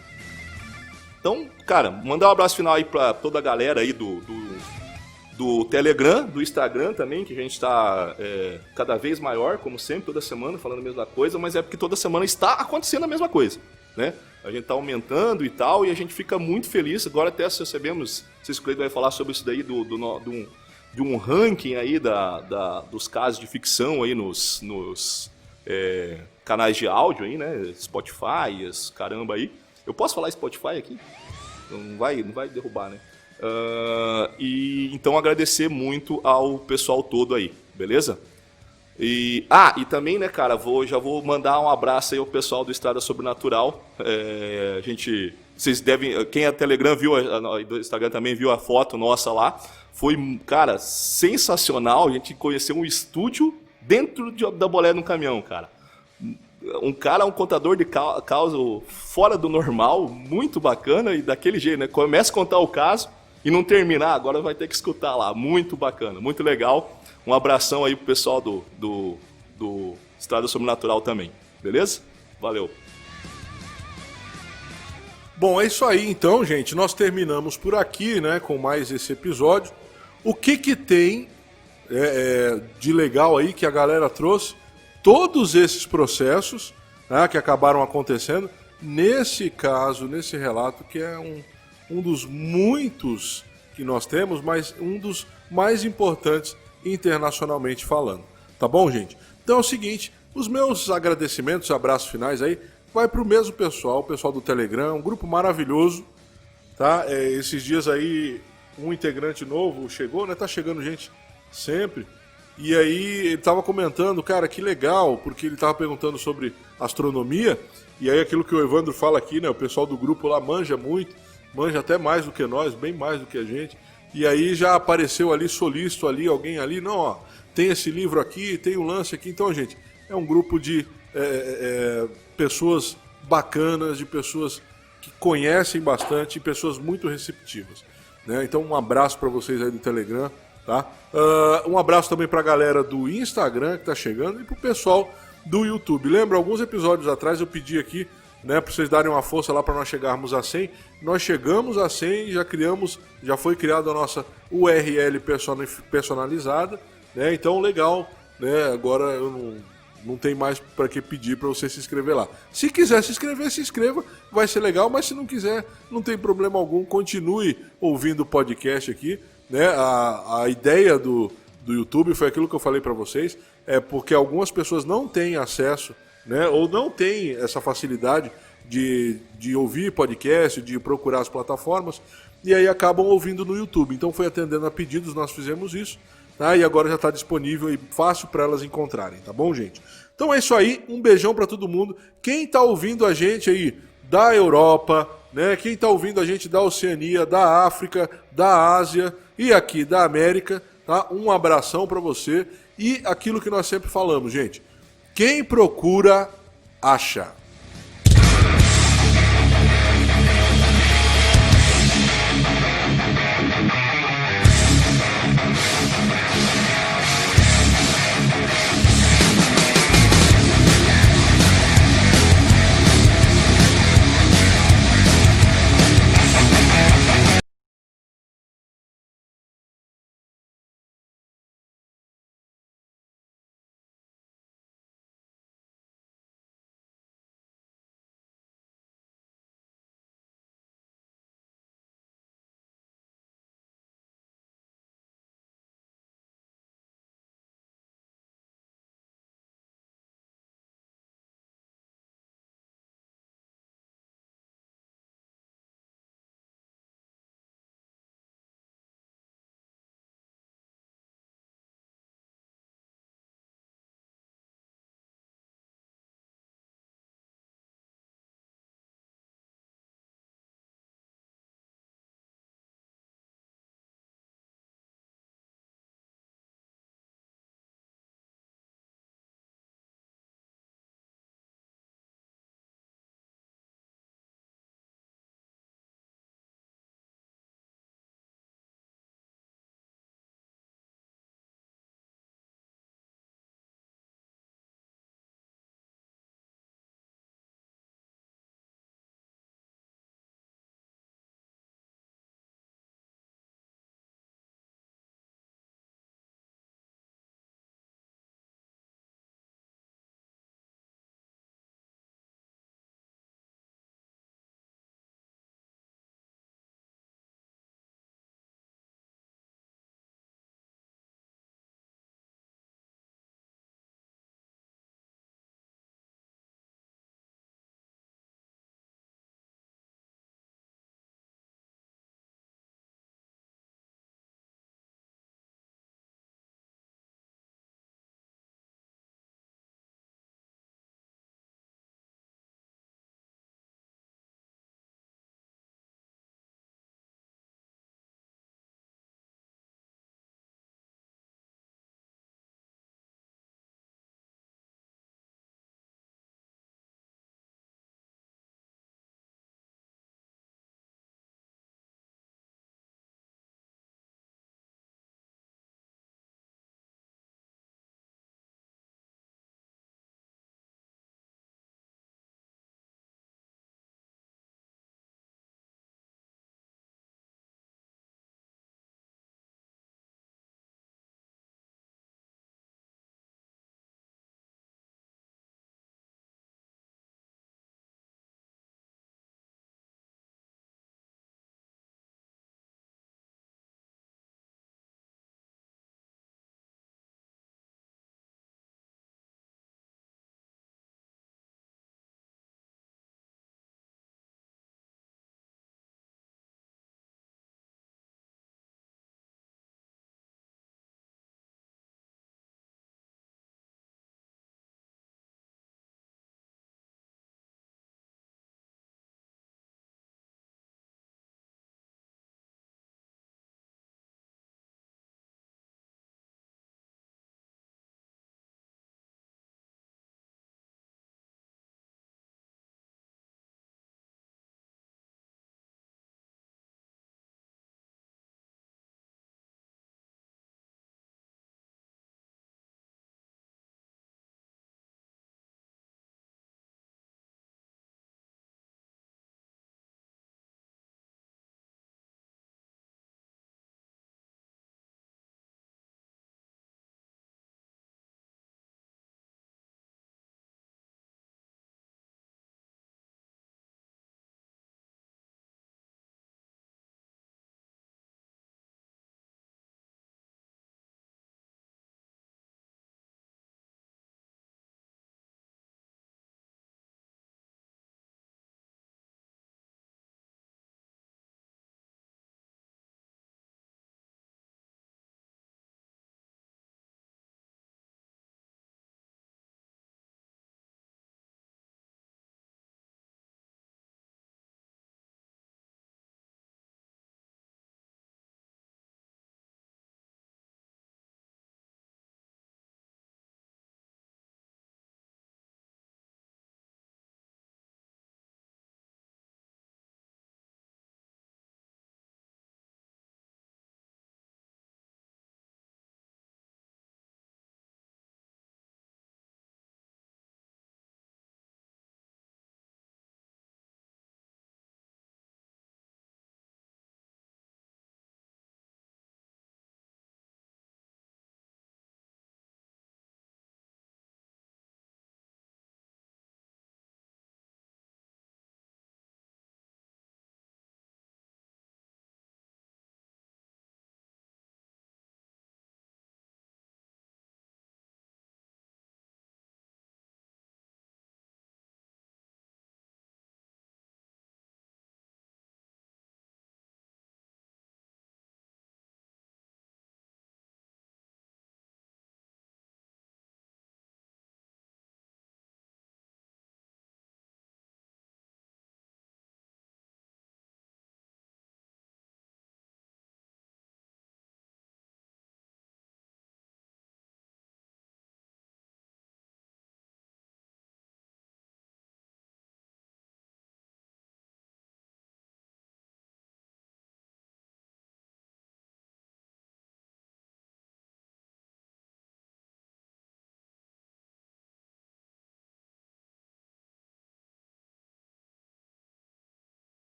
Então, cara, mandar um abraço final aí pra toda a galera aí do Telegram, do Instagram também, que a gente está cada vez maior, como sempre, toda semana falando a mesma coisa, mas é porque toda semana está acontecendo a mesma coisa, né? A gente está aumentando e tal, e a gente fica muito feliz. Agora até recebemos, não sei se o Cleiton vai falar sobre isso daí, de um ranking aí dos casos de ficção aí nos canais de áudio aí, né? Spotify, caramba aí. Eu posso falar Spotify aqui? Não vai derrubar, né? E então agradecer muito ao pessoal todo aí, beleza? E também, né, cara, já vou mandar um abraço aí ao pessoal do Estrada Sobrenatural. Vocês devem, quem é Telegram viu, do Instagram também viu a foto nossa lá. Foi, cara, sensacional. A gente conheceu um estúdio dentro da Bolé no caminhão, cara. Um contador de causa fora do normal, muito bacana e daquele jeito, né? Começa a contar o caso e não terminar, agora vai ter que escutar lá. Muito bacana, muito legal. Um abração aí pro pessoal do Estrada Sobrenatural também, beleza? Valeu. Bom, é isso aí então, gente. Nós terminamos por aqui, né, com mais esse episódio. O que tem de legal aí que a galera trouxe? Todos esses processos, né, que acabaram acontecendo, nesse caso, nesse relato, que é um dos muitos que nós temos, mas um dos mais importantes internacionalmente falando. Tá bom, gente? Então é o seguinte, os meus agradecimentos, abraços finais aí, vai para o mesmo pessoal, o pessoal do Telegram, um grupo maravilhoso, tá? Esses dias aí, um integrante novo chegou, né? Tá chegando gente sempre. E aí ele tava comentando, cara, que legal, porque ele tava perguntando sobre astronomia, e aí aquilo que o Evandro fala aqui, né, o pessoal do grupo lá manja muito, manja até mais do que nós, bem mais do que a gente, e aí já apareceu ali, solícito ali, alguém ali, não, ó, tem esse livro aqui, tem um lance aqui. Então, gente, é um grupo de pessoas bacanas, de pessoas que conhecem bastante, pessoas muito receptivas, né? Então, um abraço para vocês aí do Telegram, tá? Um abraço também para a galera do Instagram que tá chegando e pro pessoal do YouTube. Lembra, alguns episódios atrás eu pedi aqui, né, para vocês darem uma força lá para nós chegarmos a 100. Nós chegamos a 100 e já foi criada a nossa URL personalizada, né? Então, legal, né? Agora eu não tem mais para que pedir para você se inscrever lá. Se quiser se inscrever, se inscreva, vai ser legal, mas se não quiser, não tem problema algum, continue ouvindo o podcast aqui, né? A ideia do YouTube foi aquilo que eu falei para vocês, é porque algumas pessoas não têm acesso, né, ou não têm essa facilidade de ouvir podcast, de procurar as plataformas, e aí acabam ouvindo no YouTube. Então foi atendendo a pedidos, nós fizemos isso, tá? E agora já está disponível e fácil para elas encontrarem, tá bom, gente? Então é isso aí, um beijão para todo mundo. Quem está ouvindo a gente aí da Europa, né? Quem está ouvindo a gente da Oceania, da África, da Ásia e aqui da América, tá? Um abração para você e aquilo que nós sempre falamos, gente. Quem procura, acha.